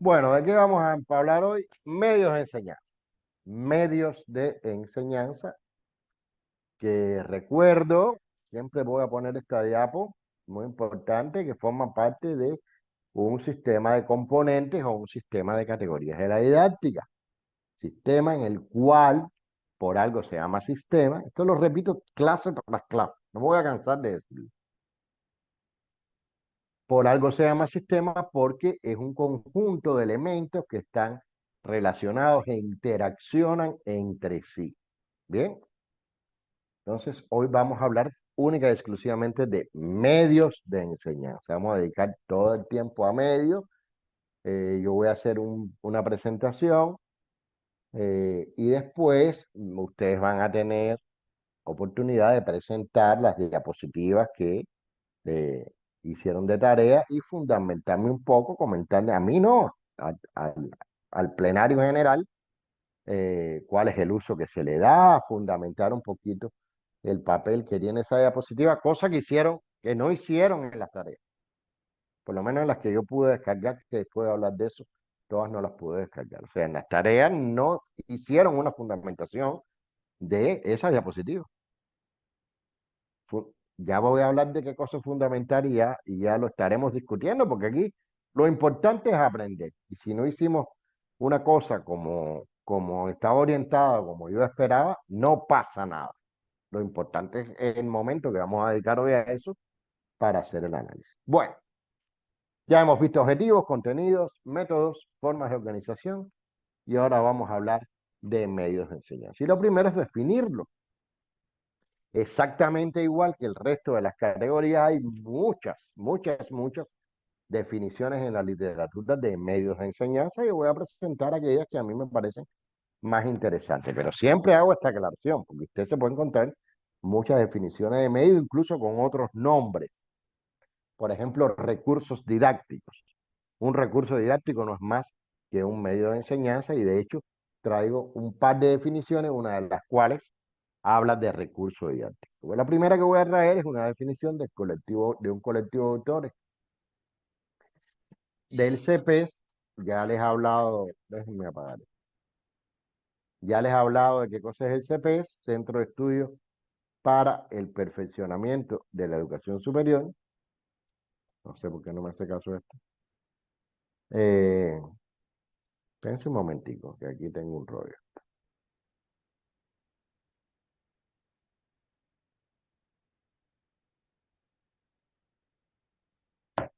Bueno, ¿de qué vamos a hablar hoy? Medios de enseñanza. Medios de enseñanza que recuerdo, siempre voy a poner esta diapo, muy importante, que forma parte de un sistema de componentes o un sistema de categorías de la didáctica. Sistema en el cual, por algo se llama sistema. Esto lo repito clase tras clase. No me voy a cansar de decirlo. Por algo se llama sistema porque es un conjunto de elementos que están relacionados e interaccionan entre sí. Bien, entonces hoy vamos a hablar única y exclusivamente de medios de enseñanza. Vamos a dedicar todo el tiempo a medios. Yo voy a hacer una presentación y después ustedes van a tener oportunidad de presentar las diapositivas que eh, hicieron de tarea y fundamentarme un poco, comentarle a mí no, al plenario general, cuál es el uso que se le da, fundamentar un poquito el papel que tiene esa diapositiva, cosa que hicieron, que no hicieron en las tareas, por lo menos en las que yo pude descargar, que después de hablar de eso, todas no las pude descargar. O sea, en las tareas no hicieron una fundamentación de esa diapositiva. Ya voy a hablar de qué cosa es fundamental y ya lo estaremos discutiendo, porque aquí lo importante es aprender. Y si no hicimos una cosa como estaba orientada, como yo esperaba, no pasa nada. Lo importante es el momento que vamos a dedicar hoy a eso para hacer el análisis. Bueno, ya hemos visto objetivos, contenidos, métodos, formas de organización y ahora vamos a hablar de medios de enseñanza. Y lo primero es definirlo. Exactamente igual que el resto de las categorías, hay muchas definiciones en la literatura de medios de enseñanza y voy a presentar aquellas que a mí me parecen más interesantes. Pero siempre hago esta aclaración, porque usted se puede encontrar muchas definiciones de medios, incluso con otros nombres. Por ejemplo, recursos didácticos. Un recurso didáctico no es más que un medio de enseñanza y de hecho traigo un par de definiciones, una de las cuales habla de recurso didáctico. Pues la primera que voy a traer es una definición del colectivo, de un colectivo de autores del CPES. Ya les he hablado, déjenme apagar. Ya les he hablado de qué cosa es el CPES, Centro de Estudios para el Perfeccionamiento de la Educación Superior. No sé por qué no me hace caso esto. Eh, Pense un momentico, que aquí tengo un rollo.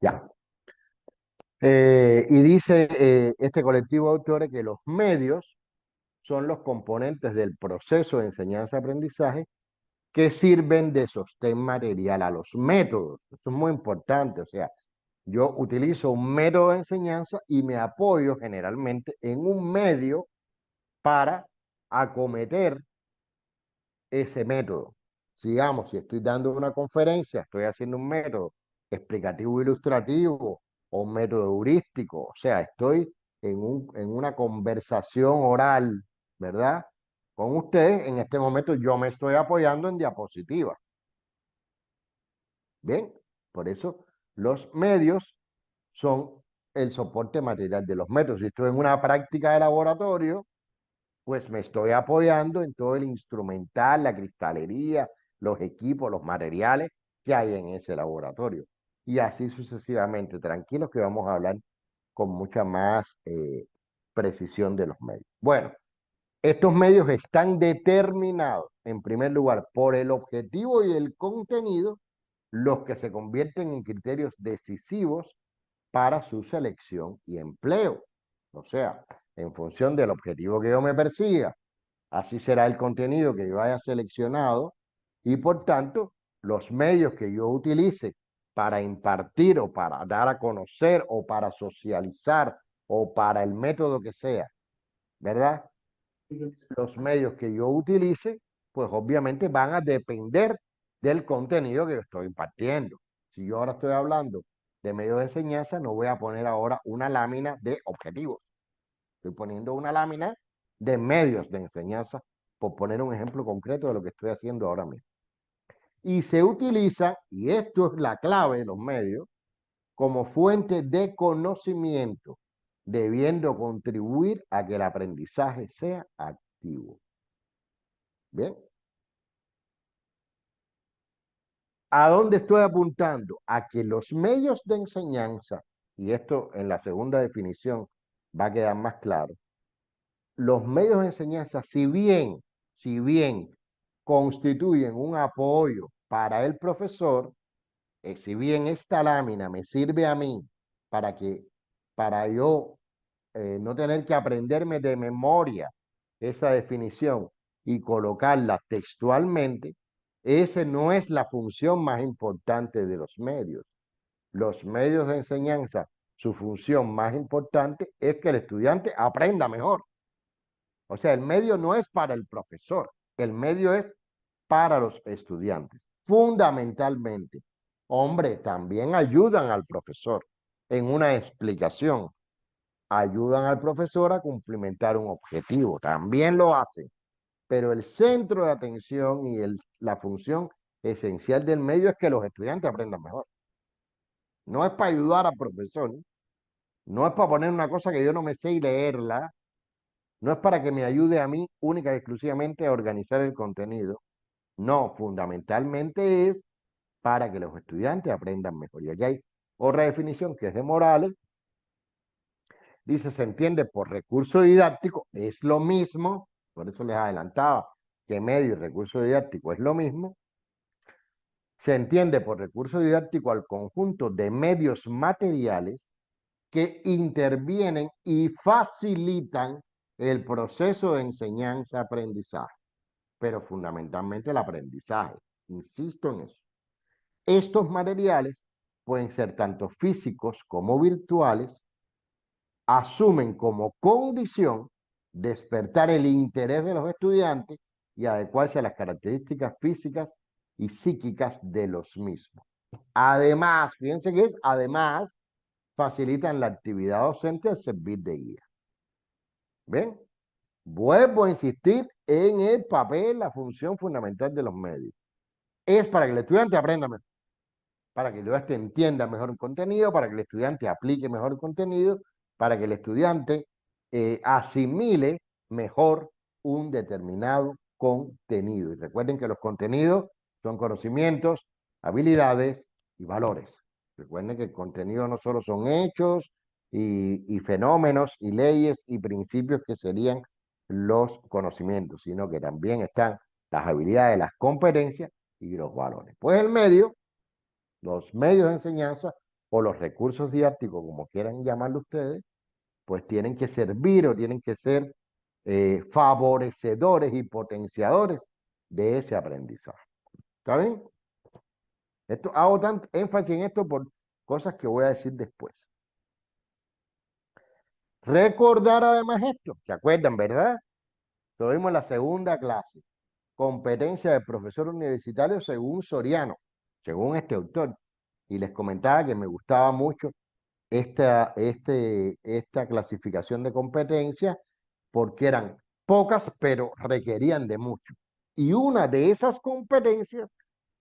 Ya. Y dice este colectivo de autores que los medios son los componentes del proceso de enseñanza-aprendizaje que sirven de sostén material a los métodos. Eso es muy importante. O sea, yo utilizo un método de enseñanza y me apoyo generalmente en un medio para acometer ese método. Sigamos, si estoy dando una conferencia, estoy haciendo un método explicativo ilustrativo o un método heurístico, o sea, estoy en una conversación oral, ¿verdad? Con ustedes, en este momento yo me estoy apoyando en diapositivas. Bien, por eso los medios son el soporte material de los métodos. Si estoy en una práctica de laboratorio, pues me estoy apoyando en todo el instrumental, la cristalería, los equipos, los materiales que hay en ese laboratorio. Y así sucesivamente. Tranquilos que vamos a hablar con mucha más precisión de los medios. Bueno, estos medios están determinados, en primer lugar, por el objetivo y el contenido, los que se convierten en criterios decisivos para su selección y empleo. O sea, en función del objetivo que yo me persiga, así será el contenido que yo haya seleccionado y por tanto los medios que yo utilice para impartir o para dar a conocer o para socializar o para el método que sea, ¿verdad? Los medios que yo utilice, pues obviamente van a depender del contenido que yo estoy impartiendo. Si yo ahora estoy hablando de medios de enseñanza, no voy a poner ahora una lámina de objetivos. Estoy poniendo una lámina de medios de enseñanza, por poner un ejemplo concreto de lo que estoy haciendo ahora mismo. Y se utiliza, y esto es la clave de los medios, como fuente de conocimiento debiendo contribuir a que el aprendizaje sea activo. Bien. ¿A dónde estoy apuntando? A que los medios de enseñanza, y esto en la segunda definición va a quedar más claro, los medios de enseñanza, si bien constituyen un apoyo para el profesor, si bien esta lámina me sirve a mí para yo no tener que aprenderme de memoria esa definición y colocarla textualmente, esa no es la función más importante de los medios. Los medios de enseñanza, su función más importante es que el estudiante aprenda mejor. O sea, el medio no es para el profesor, el medio es para los estudiantes, fundamentalmente. Hombre, también ayudan al profesor en una explicación, ayudan al profesor a cumplimentar un objetivo, también lo hacen, pero el centro de atención y la función esencial del medio es que los estudiantes aprendan mejor. No es para ayudar al profesor, no es para poner una cosa que yo no me sé y leerla, no es para que me ayude a mí única y exclusivamente a organizar el contenido. No, fundamentalmente es para que los estudiantes aprendan mejor. Y aquí hay otra definición que es de Morales. Dice, se entiende por recurso didáctico, es lo mismo, por eso les adelantaba que medio y recurso didáctico es lo mismo. Se entiende por recurso didáctico al conjunto de medios materiales que intervienen y facilitan el proceso de enseñanza-aprendizaje, pero fundamentalmente el aprendizaje. Insisto en eso. Estos materiales pueden ser tanto físicos como virtuales, asumen como condición despertar el interés de los estudiantes y adecuarse a las características físicas y psíquicas de los mismos. Además, fíjense que además, facilitan la actividad docente al servir de guía. ¿Ven? Vuelvo a insistir en el papel, la función fundamental de los medios. Es para que el estudiante aprenda mejor, para que el estudiante entienda mejor el contenido, para que el estudiante aplique mejor el contenido, para que el estudiante asimile mejor un determinado contenido. Y recuerden que los contenidos son conocimientos, habilidades y valores. Recuerden que el contenido no solo son hechos y fenómenos y leyes y principios que serían los conocimientos, sino que también están las habilidades, las competencias y los valores. Pues el medio, los medios de enseñanza o los recursos didácticos, como quieran llamarlo ustedes, pues tienen que servir o tienen que ser favorecedores y potenciadores de ese aprendizaje. ¿Está bien? Hago tanto énfasis en esto por cosas que voy a decir después. Recordar además esto, ¿se acuerdan, verdad? Lo vimos en la segunda clase. Competencia del profesor universitario según Soriano, según este autor. Y les comentaba que me gustaba mucho esta clasificación de competencias porque eran pocas, pero requerían de mucho. Y una de esas competencias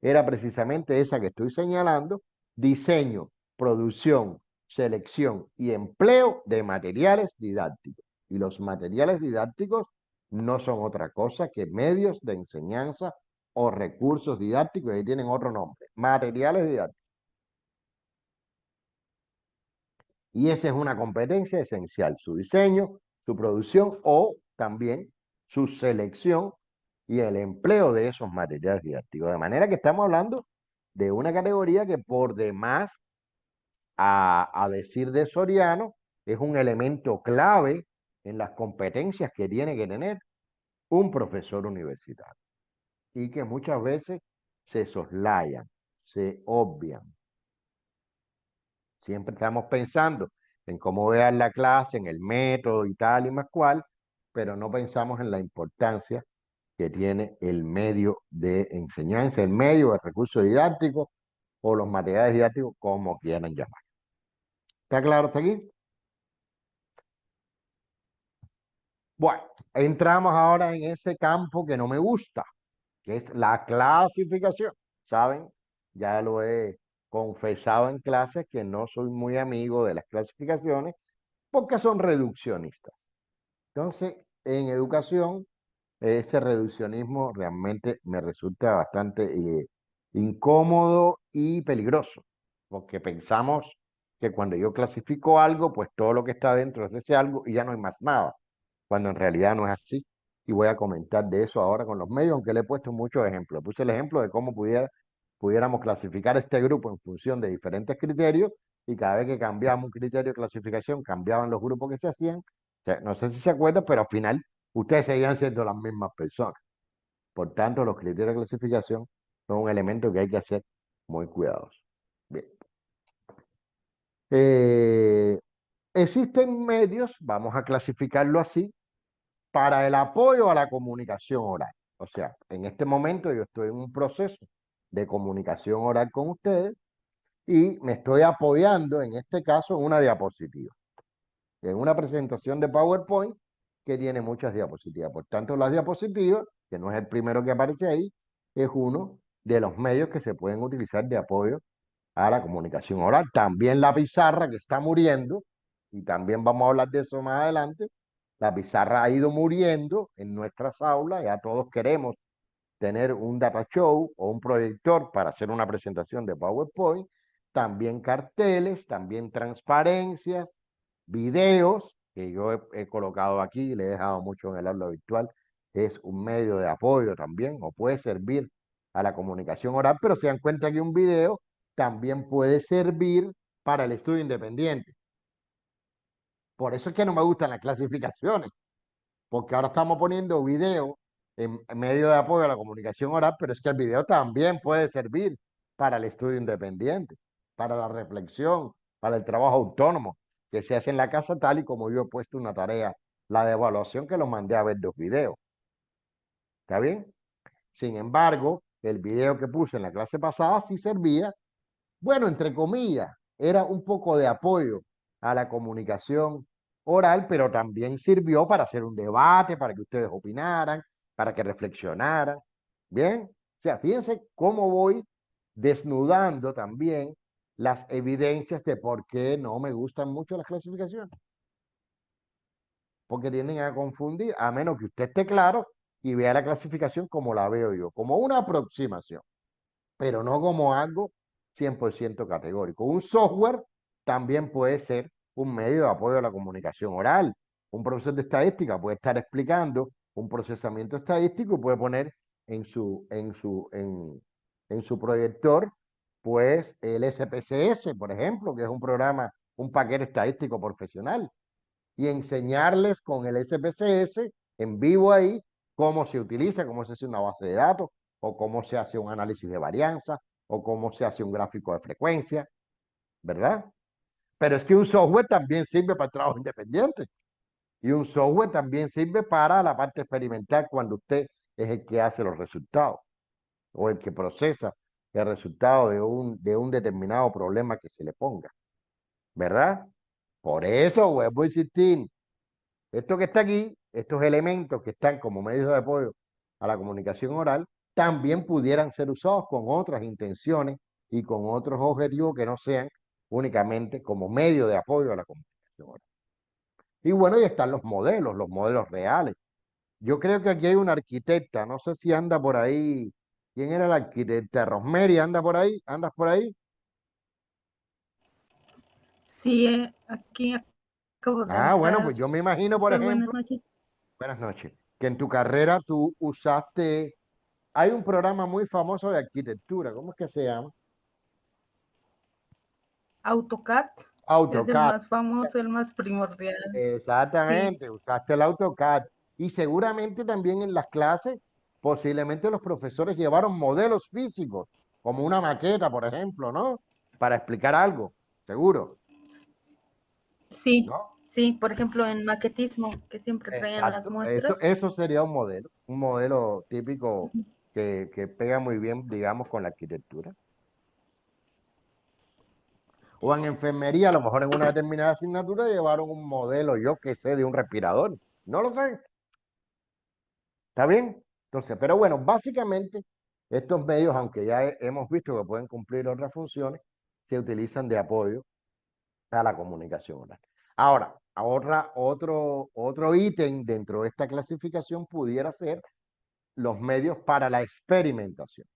era precisamente esa que estoy señalando: diseño, producción, selección y empleo de materiales didácticos. Y los materiales didácticos no son otra cosa que medios de enseñanza o recursos didácticos, y tienen otro nombre: materiales didácticos. Y esa es una competencia esencial: su diseño, su producción o también su selección y el empleo de esos materiales didácticos. De manera que estamos hablando de una categoría que, por demás, a decir de Soriano, es un elemento clave en las competencias que tiene que tener un profesor universitario y que muchas veces se soslayan, se obvian. Siempre estamos pensando en cómo dar la clase, en el método y tal y más cual, pero no pensamos en la importancia que tiene el medio de enseñanza, el medio de recursos didácticos o los materiales didácticos, como quieran llamar. ¿Está claro hasta aquí? Bueno, entramos ahora en ese campo que no me gusta, que es la clasificación. ¿Saben? Ya lo he confesado en clases que no soy muy amigo de las clasificaciones, porque son reduccionistas. Entonces, en educación, ese reduccionismo realmente me resulta bastante incómodo y peligroso, porque pensamos que cuando yo clasifico algo, pues todo lo que está dentro es de ese algo y ya no hay más nada, cuando en realidad no es así. Y voy a comentar de eso ahora con los medios, aunque le he puesto muchos ejemplos. Puse el ejemplo de cómo pudiéramos clasificar este grupo en función de diferentes criterios y cada vez que cambiamos un criterio de clasificación, cambiaban los grupos que se hacían. O sea, no sé si se acuerdan, pero al final ustedes seguían siendo las mismas personas. Por tanto, los criterios de clasificación son un elemento que hay que hacer muy cuidadoso. Bien. Eh, Existen medios, vamos a clasificarlo así, para el apoyo a la comunicación oral. O sea, en este momento yo estoy en un proceso de comunicación oral con ustedes y me estoy apoyando, en este caso, en una diapositiva, en una presentación de PowerPoint que tiene muchas diapositivas. Por tanto, las diapositivas, que no es el primero que aparece ahí, es uno de los medios que se pueden utilizar de apoyo a la comunicación oral. También la pizarra que está muriendo, y también vamos a hablar de eso más adelante. La pizarra ha ido muriendo en nuestras aulas, ya todos queremos tener un data show o un proyector para hacer una presentación de PowerPoint, también carteles, también transparencias, videos, que yo he colocado aquí y le he dejado mucho en el aula virtual, es un medio de apoyo también, o puede servir a la comunicación oral, pero se dan cuenta que un video también puede servir para el estudio independiente. Por eso es que no me gustan las clasificaciones, porque ahora estamos poniendo video en medio de apoyo a la comunicación oral, pero es que el video también puede servir para el estudio independiente, para la reflexión, para el trabajo autónomo que se hace en la casa, tal y como yo he puesto una tarea, la de evaluación, que lo mandé a ver 2 videos. ¿Está bien? Sin embargo, el video que puse en la clase pasada sí servía, bueno, entre comillas, era un poco de apoyo a la comunicación oral, pero también sirvió para hacer un debate, para que ustedes opinaran, para que reflexionaran. Bien, o sea, fíjense cómo voy desnudando también las evidencias de por qué no me gustan mucho las clasificaciones, porque tienden a confundir, a menos que usted esté claro y vea la clasificación como la veo yo, como una aproximación, pero no como algo 100% categórico. Un software también puede ser un medio de apoyo a la comunicación oral. Un profesor de estadística puede estar explicando un procesamiento estadístico y puede poner en su proyector, pues el SPSS, por ejemplo, que es un programa, un paquete estadístico profesional, y enseñarles con el SPSS en vivo ahí cómo se utiliza, cómo se hace una base de datos, o cómo se hace un análisis de varianza, o cómo se hace un gráfico de frecuencia, ¿verdad? Pero es que un software también sirve para el trabajo independiente. Y un software también sirve para la parte experimental cuando usted es el que hace los resultados o el que procesa el resultado de un determinado problema que se le ponga, ¿verdad? Por eso, vuelvo a insistir, esto que está aquí, estos elementos que están como medios de apoyo a la comunicación oral, también pudieran ser usados con otras intenciones y con otros objetivos que no sean únicamente como medio de apoyo a la comunicación oral. Y bueno, ahí están los modelos reales. Yo creo que aquí hay una arquitecta, no sé si anda por ahí. ¿Quién era la arquitecta? Rosemary, ¿anda por ahí? ¿Andas por ahí? Sí, aquí acabo de Ah, bueno, entrar. pues yo me imagino, por Doctor, buenas ejemplo, noches. buenas noches, que en tu carrera tú usaste. Hay un programa muy famoso de arquitectura, ¿cómo es que se llama? AutoCAD es el AutoCAD. más famoso, el más primordial. Sí, Exactamente, usaste el AutoCAD. Y seguramente también en las clases, posiblemente los profesores llevaron modelos físicos, como una maqueta, por ejemplo, ¿no? Para explicar algo, seguro, sí, ¿no? sí. Por ejemplo, en maquetismo, que siempre traían las Exacto. Eso muestras. sería un modelo típico que pega muy bien, digamos, con la arquitectura. O en enfermería, a lo mejor en una determinada asignatura llevaron un modelo, yo qué sé, de un respirador. No lo sé. ¿Está bien? Entonces, pero bueno, básicamente estos medios, aunque ya hemos visto que pueden cumplir otras funciones, se utilizan de apoyo a la comunicación oral. Ahora, otro ítem dentro de esta clasificación pudiera ser los medios para la experimentación.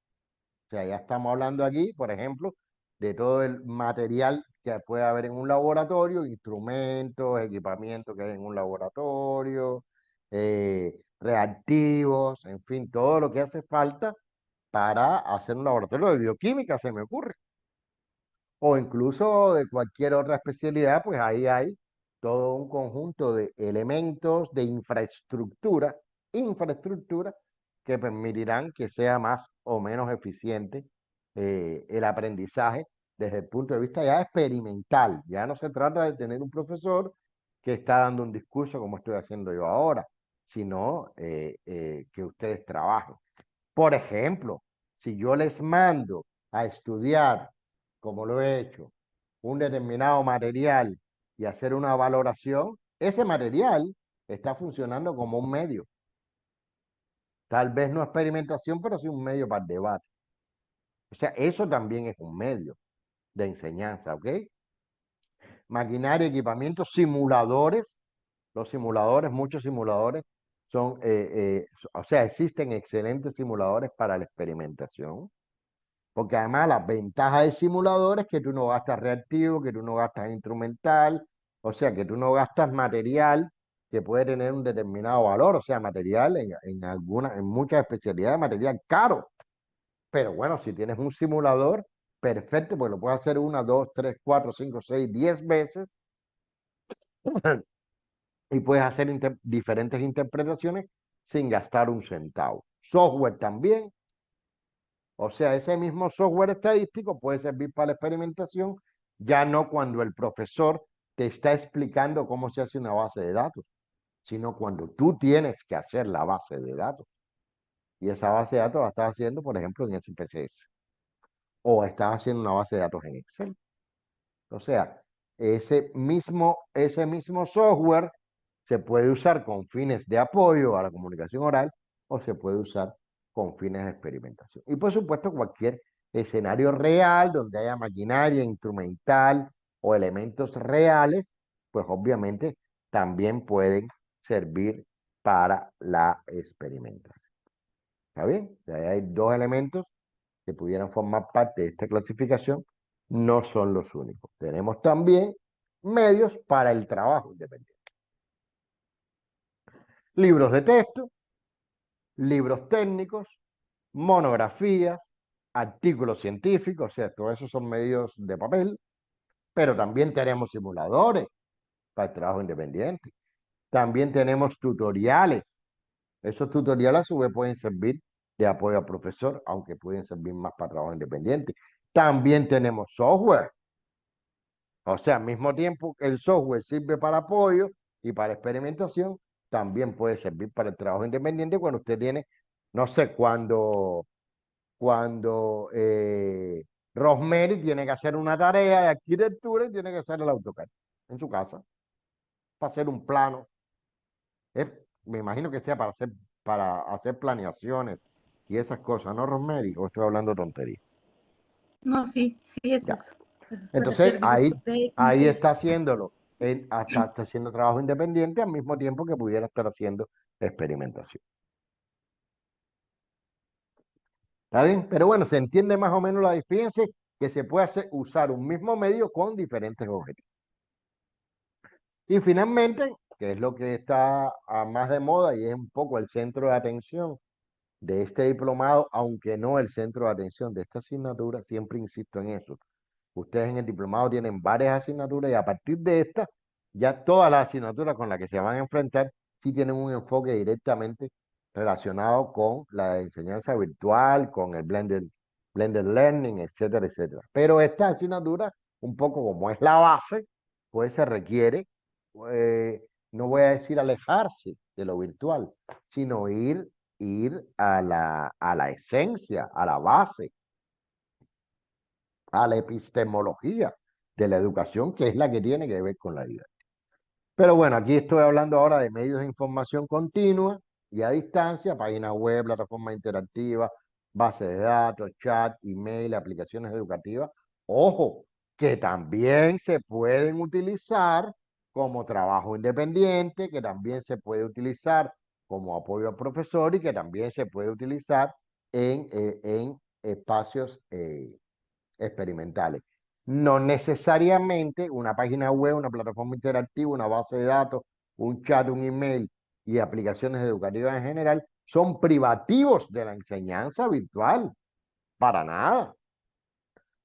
O sea, ya estamos hablando aquí, por ejemplo, de todo el material que puede haber en un laboratorio, instrumentos, equipamientos que hay en un laboratorio, reactivos, en fin, todo lo que hace falta para hacer un laboratorio de bioquímica, se me ocurre. O incluso de cualquier otra especialidad, pues ahí hay todo un conjunto de elementos de infraestructura que permitirán que sea más o menos eficiente el aprendizaje desde el punto de vista ya experimental. Ya no se trata de tener un profesor que está dando un discurso como estoy haciendo yo ahora, sino que ustedes trabajen. Por ejemplo, si yo les mando a estudiar, como lo he hecho, un determinado material y hacer una valoración, ese material está funcionando como un medio. Tal vez no experimentación, pero sí un medio para el debate. O sea, eso también es un medio de enseñanza, ¿ok? Maquinaria, equipamiento, simuladores. Los simuladores, muchos simuladores son, o sea, existen excelentes simuladores para la experimentación. Porque además las ventajas del simulador es que tú no gastas reactivo, que tú no gastas instrumental, o sea, que tú no gastas material que puede tener un determinado valor, o sea, material en muchas especialidades, material caro. Pero bueno, si tienes un simulador, perfecto, pues lo puedes hacer una, dos, tres, cuatro, cinco, seis, 10 veces y puedes hacer diferentes interpretaciones sin gastar un centavo. Software también. O sea, ese mismo software estadístico puede servir para la experimentación, ya no cuando el profesor te está explicando cómo se hace una base de datos, sino cuando tú tienes que hacer la base de datos. Y esa base de datos la estás haciendo, por ejemplo, en SPSS. O estás haciendo una base de datos en Excel. O sea, ese mismo software se puede usar con fines de apoyo a la comunicación oral o se puede usar con fines de experimentación. Y por supuesto, cualquier escenario real donde haya maquinaria, instrumental o elementos reales, pues obviamente también pueden servir para la experimentación. ¿Está bien? O sea, hay dos elementos que pudieran formar parte de esta clasificación, no son los únicos. Tenemos también medios para el trabajo independiente. Libros de texto, libros técnicos, monografías, artículos científicos, o sea, todos esos son medios de papel, pero también tenemos simuladores para el trabajo independiente. También tenemos tutoriales. Esos tutoriales a su vez pueden servir de apoyo al profesor, aunque pueden servir más para trabajo independiente. También tenemos software. O sea, al mismo tiempo que el software sirve para apoyo y para experimentación, también puede servir para el trabajo independiente cuando usted tiene, no sé, cuando Rosemary tiene que hacer una tarea de arquitectura y tiene que hacer el AutoCAD en su casa para hacer un plano. Me imagino que sea para hacer planeaciones y esas cosas, ¿no, Rosemary? O estoy hablando tontería. No, sí, sí es Ya. eso. Eso es para Entonces, hacer ahí, dibujo ahí técnico. está haciéndolo. Él hasta está haciendo trabajo independiente al mismo tiempo que pudiera estar haciendo experimentación. ¿Está bien? Pero bueno, se entiende más o menos la diferencia que se puede usar un mismo medio con diferentes objetivos. Y finalmente, que es lo que está más de moda y es un poco el centro de atención de este diplomado, aunque no el centro de atención de esta asignatura, siempre insisto en eso. Ustedes en el diplomado tienen varias asignaturas y a partir de esta, ya todas las asignaturas con las que se van a enfrentar, sí tienen un enfoque directamente relacionado con la enseñanza virtual, con el blended learning, etcétera, etcétera. Pero esta asignatura, un poco como es la base, pues se requiere, no voy a decir alejarse de lo virtual, sino ir a la esencia, a la base, a la epistemología de la educación, que es la que tiene que ver con la vida. Pero bueno, aquí estoy hablando ahora de medios de información continua y a distancia, página web, plataforma interactiva, base de datos, chat, email, aplicaciones educativas. Ojo, que también se pueden utilizar como trabajo independiente, que también se puede utilizar como apoyo al profesor y que también se puede utilizar en espacios experimentales. No necesariamente una página web, una plataforma interactiva, una base de datos, un chat, un email y aplicaciones educativas en general son privativos de la enseñanza virtual. Para nada.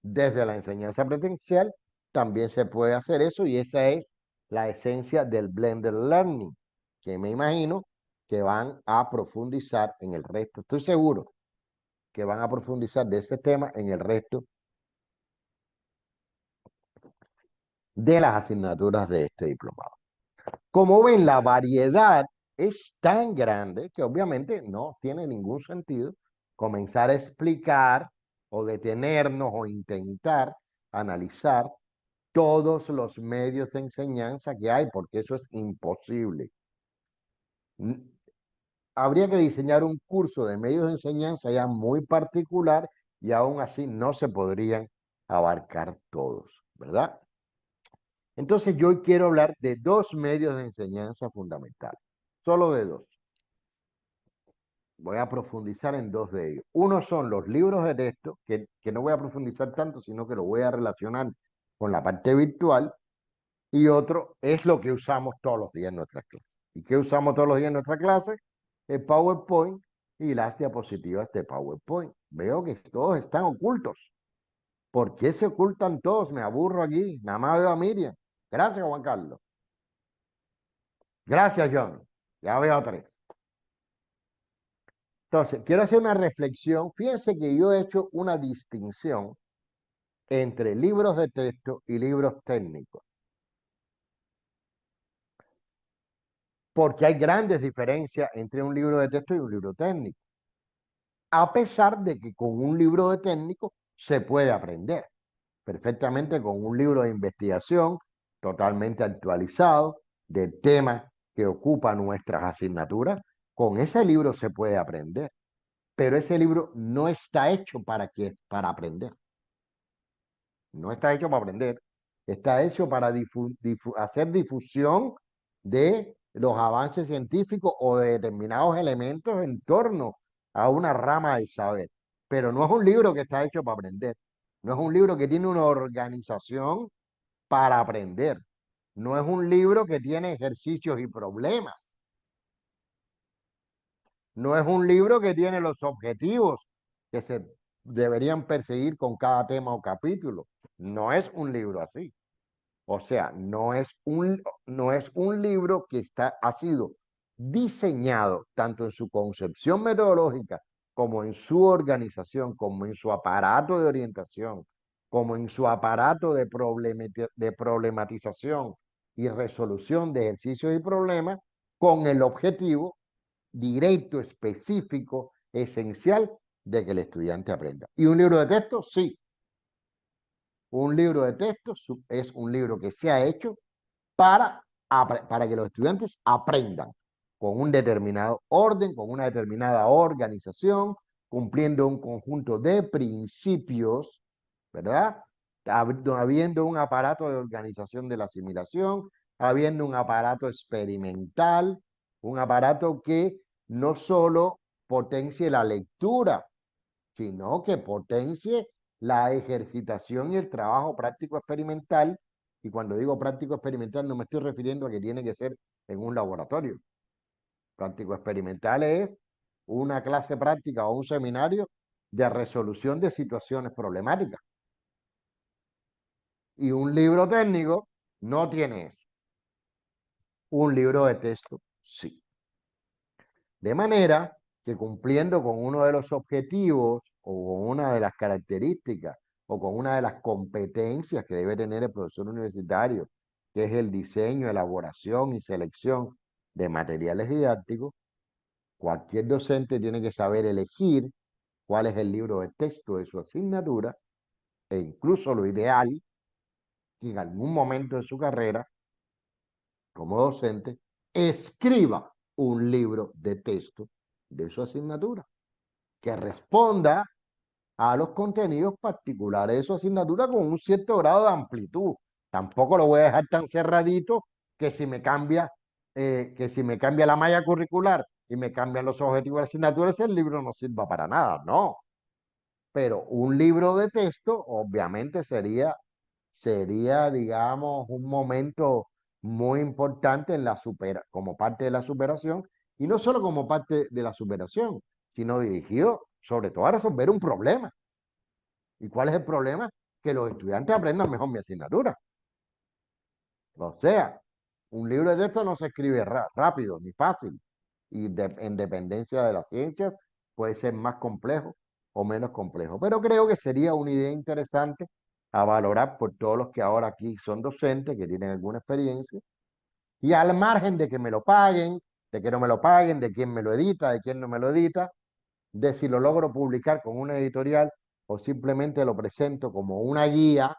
Desde la enseñanza presencial también se puede hacer eso y esa es la esencia del blended learning, que me imagino que van a profundizar en el resto. Estoy seguro que van a profundizar de ese tema en el resto de las asignaturas de este diplomado. Como ven, la variedad es tan grande que obviamente no tiene ningún sentido comenzar a explicar o detenernos o intentar analizar todos los medios de enseñanza que hay, porque eso es imposible. Habría que diseñar un curso de medios de enseñanza ya muy particular y aún así no se podrían abarcar todos, ¿verdad? Entonces yo hoy quiero hablar de dos medios de enseñanza fundamentales, solo de dos. Voy a profundizar en dos de ellos. Uno son los libros de texto, que no voy a profundizar tanto, sino que lo voy a relacionar con la parte virtual, y otro es lo que usamos todos los días en nuestras clases. ¿Y qué usamos todos los días en nuestras clases? El PowerPoint y las diapositivas de PowerPoint. Veo que todos están ocultos. ¿Por qué se ocultan todos? Me aburro aquí. Nada más veo a Miriam. Gracias, Juan Carlos. Gracias, John. Ya veo tres. Entonces, quiero hacer una reflexión. Fíjense que yo he hecho una distinción entre libros de texto y libros técnicos, porque hay grandes diferencias entre un libro de texto y un libro técnico, a pesar de que con un libro de técnico se puede aprender perfectamente con un libro de investigación totalmente actualizado de temas que ocupan nuestras asignaturas. Con ese libro se puede aprender, pero ese libro no está hecho para aprender. No está hecho para aprender, está hecho para hacer difusión de los avances científicos o de determinados elementos en torno a una rama del saber. Pero no es un libro que está hecho para aprender. No es un libro que tiene una organización para aprender. No es un libro que tiene ejercicios y problemas. No es un libro que tiene los objetivos que se deberían perseguir con cada tema o capítulo. No es un libro así. O sea, no es un libro que ha sido diseñado tanto en su concepción metodológica como en su organización, como en su aparato de orientación, como en su aparato de problematización y resolución de ejercicios y problemas, con el objetivo directo, específico, esencial de que el estudiante aprenda. ¿Y un libro de texto? Sí. Un libro de texto es un libro que se ha hecho para que los estudiantes aprendan con un determinado orden, con una determinada organización, cumpliendo un conjunto de principios, ¿verdad? Habiendo un aparato de organización de la asimilación, habiendo un aparato experimental, un aparato que no solo potencie la lectura, sino que potencie la ejercitación y el trabajo práctico experimental. Y cuando digo práctico experimental no me estoy refiriendo a que tiene que ser en un laboratorio. Práctico experimental es una clase práctica o un seminario de resolución de situaciones problemáticas. Y un libro técnico no tiene eso. Un libro de texto sí. De manera que cumpliendo con uno de los objetivos o con una de las características o con una de las competencias que debe tener el profesor universitario, que es el diseño, elaboración y selección de materiales didácticos, cualquier docente tiene que saber elegir cuál es el libro de texto de su asignatura e incluso lo ideal que en algún momento de su carrera como docente escriba un libro de texto de su asignatura que responda a los contenidos particulares de su asignatura con un cierto grado de amplitud. Tampoco lo voy a dejar tan cerradito que si me cambia, que si me cambia la malla curricular y me cambian los objetivos de la asignatura, ese libro no sirva para nada, no. Pero un libro de texto, obviamente, sería, digamos, un momento muy importante en como parte de la superación, y no solo como parte de la superación, sino dirigido sobre todo a resolver un problema. ¿Y cuál es el problema? Que los estudiantes aprendan mejor mi asignatura. O sea, un libro de texto no se escribe rápido ni fácil, y en dependencia de las ciencias puede ser más complejo o menos complejo. Pero creo que sería una idea interesante a valorar por todos los que ahora aquí son docentes, que tienen alguna experiencia, y al margen de que me lo paguen, de que no me lo paguen, de quién me lo edita, de quién no me lo edita, de si lo logro publicar con una editorial o simplemente lo presento como una guía,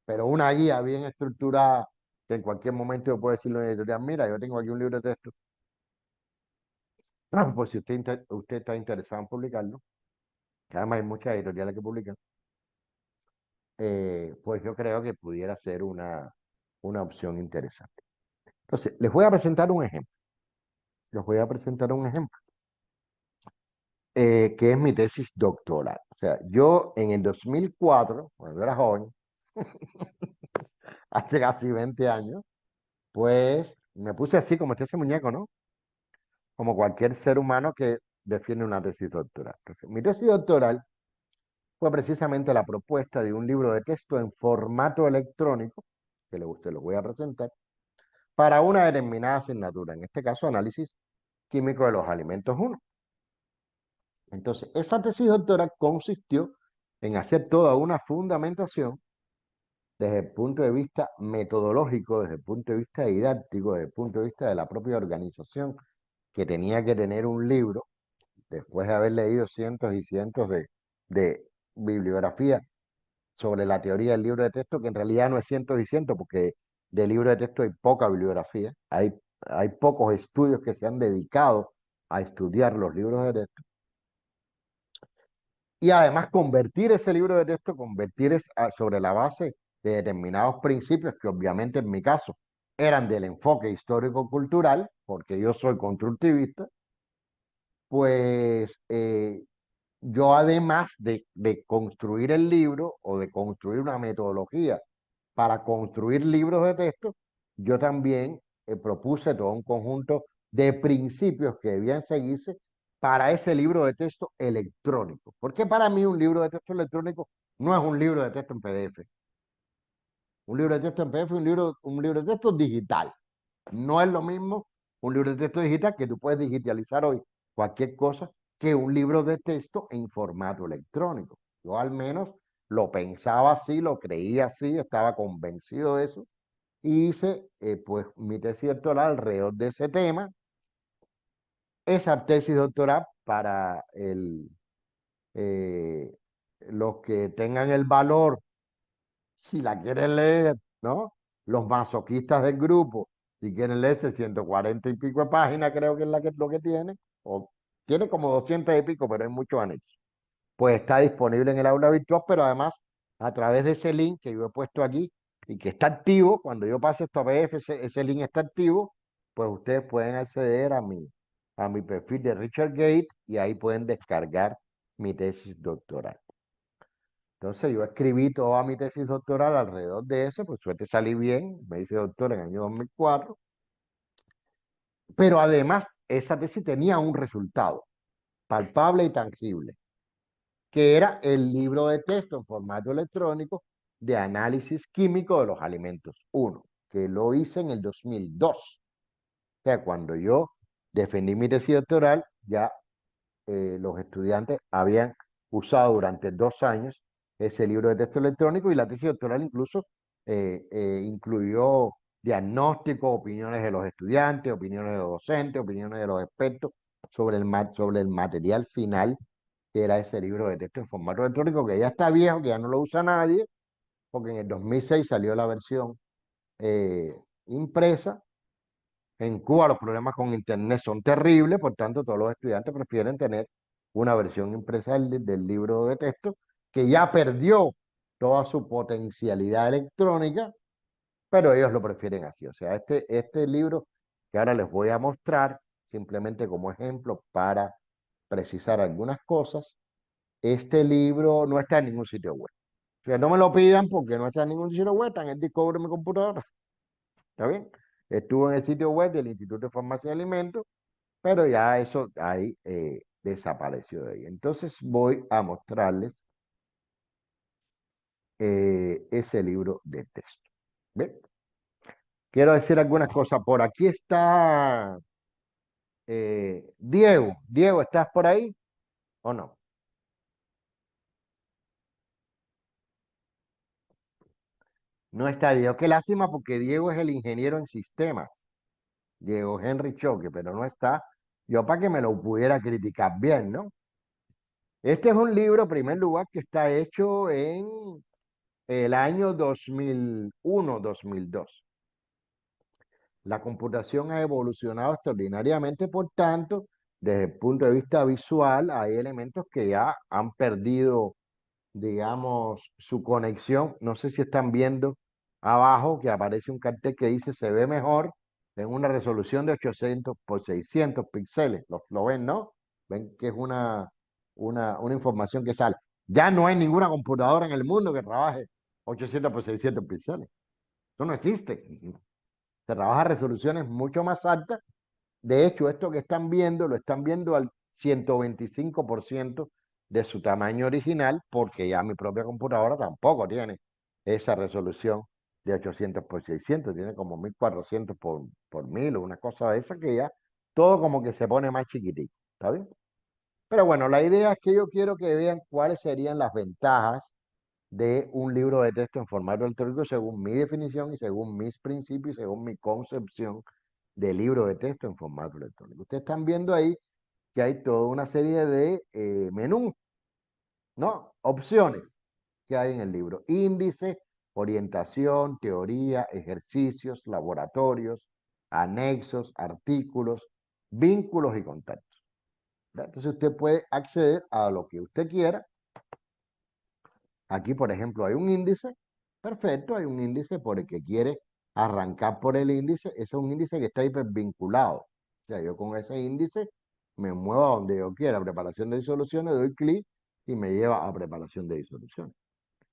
pero una guía bien estructurada, que en cualquier momento yo puedo decirle a una editorial, mira, yo tengo aquí un libro de texto, pues si usted está interesado en publicarlo, que además hay muchas editoriales que publican, pues yo creo que pudiera ser una opción interesante. Entonces, les voy a presentar un ejemplo. Les voy a presentar un ejemplo, que es mi tesis doctoral. O sea, yo en el 2004, cuando era joven, hace casi 20 años, pues me puse así como este ese muñeco, ¿no? Como cualquier ser humano que defiende una tesis doctoral. Entonces, mi tesis doctoral fue precisamente la propuesta de un libro de texto en formato electrónico, que se lo voy a presentar, para una determinada asignatura, en este caso análisis químico de los alimentos 1. Entonces, esa tesis doctoral consistió en hacer toda una fundamentación desde el punto de vista metodológico, desde el punto de vista didáctico, desde el punto de vista de la propia organización que tenía que tener un libro, después de haber leído cientos y cientos de bibliografía sobre la teoría del libro de texto, que en realidad no es cientos y cientos, porque de libro de texto hay poca bibliografía, hay pocos estudios que se han dedicado a estudiar los libros de texto. Y además convertir ese libro de texto, sobre la base de determinados principios que obviamente en mi caso eran del enfoque histórico-cultural, porque yo soy constructivista, pues yo además de construir el libro o de construir una metodología para construir libros de texto, yo también propuse todo un conjunto de principios que debían seguirse para ese libro de texto electrónico. Porque para mí un libro de texto electrónico no es un libro de texto en PDF. Un libro de texto en PDF es un libro de texto digital. No es lo mismo un libro de texto digital, que tú puedes digitalizar hoy cualquier cosa, que un libro de texto en formato electrónico. Yo al menos lo pensaba así, lo creía así, estaba convencido de eso, y hice pues mi tesis doctoral alrededor de ese tema. Esa tesis doctoral para eh, los que tengan el valor, si la quieren leer, ¿no? Los masoquistas del grupo, si quieren leerse 140 y pico de páginas, creo que es lo que tiene, o tiene como 200 y pico, pero hay muchos anexos. Pues está disponible en el aula virtual, pero además a través de ese link que yo he puesto aquí y que está activo, cuando yo pase esto a PDF, ese link está activo, pues ustedes pueden acceder a mi perfil de Richard Gate y ahí pueden descargar mi tesis doctoral. Entonces yo escribí toda mi tesis doctoral alrededor de eso, pues suerte salí bien, me hice doctor en el año 2004, pero además esa tesis tenía un resultado palpable y tangible, que era el libro de texto en formato electrónico de análisis químico de los alimentos 1, que lo hice en el 2002. O sea, cuando yo defendí mi tesis doctoral, ya los estudiantes habían usado durante 2 años ese libro de texto electrónico, y la tesis doctoral incluso incluyó diagnósticos, opiniones de los estudiantes, opiniones de los docentes, opiniones de los expertos sobre el material final, que era ese libro de texto en formato electrónico, que ya está viejo, que ya no lo usa nadie, porque en el 2006 salió la versión eh, impresa. En Cuba los problemas con Internet son terribles, por tanto todos los estudiantes prefieren tener una versión impresa del libro de texto, que ya perdió toda su potencialidad electrónica, pero ellos lo prefieren así. O sea, este libro que ahora les voy a mostrar, simplemente como ejemplo para precisar algunas cosas, este libro no está en ningún sitio web. O sea, no me lo pidan porque no está en ningún sitio web, está en el disco duro de mi computadora. ¿Está bien? Estuvo en el sitio web del Instituto de Farmacia y Alimentos, pero ya eso ahí desapareció de ahí. Entonces voy a mostrarles ese libro de texto. ¿Ven? Quiero decir algunas cosas. Por aquí está Diego. Diego, ¿estás por ahí o no? No está Diego. Qué lástima porque Diego es el ingeniero en sistemas. Diego Henry Choque, pero no está. Yo para que me lo pudiera criticar bien, ¿no? Este es un libro, en primer lugar, que está hecho en el año 2001-2002. La computación ha evolucionado extraordinariamente, por tanto, desde el punto de vista visual, hay elementos que ya han perdido, digamos, su conexión. No sé si están viendo abajo que aparece un cartel que dice se ve mejor en una resolución de 800 por 600 píxeles. Lo ven, ¿no? Ven que es una información que sale. Ya no hay ninguna computadora en el mundo que trabaje 800 por 600 píxeles. Eso no existe. Se trabaja a resoluciones mucho más altas. De hecho, esto que están viendo, lo están viendo al 125% de su tamaño original, porque ya mi propia computadora tampoco tiene esa resolución de 800 por 600, tiene como 1400 por 1000 o una cosa de esa que ya todo como que se pone más chiquitito, ¿está bien? Pero bueno, la idea es que yo quiero que vean cuáles serían las ventajas de un libro de texto en formato electrónico según mi definición y según mis principios y según mi concepción de libro de texto en formato electrónico. Ustedes están viendo ahí que hay toda una serie de menús, ¿no? Opciones que hay en el libro. Índice, orientación, teoría, ejercicios, laboratorios, anexos, artículos, vínculos y contactos. ¿Verdad? Entonces usted puede acceder a lo que usted quiera. Aquí, por ejemplo, hay un índice. Perfecto, hay un índice por el que quiere arrancar por el índice. Ese es un índice que está hipervinculado. O sea, yo con ese índice me muevo a donde yo quiera. Preparación de disoluciones, doy clic y me lleva a preparación de disoluciones.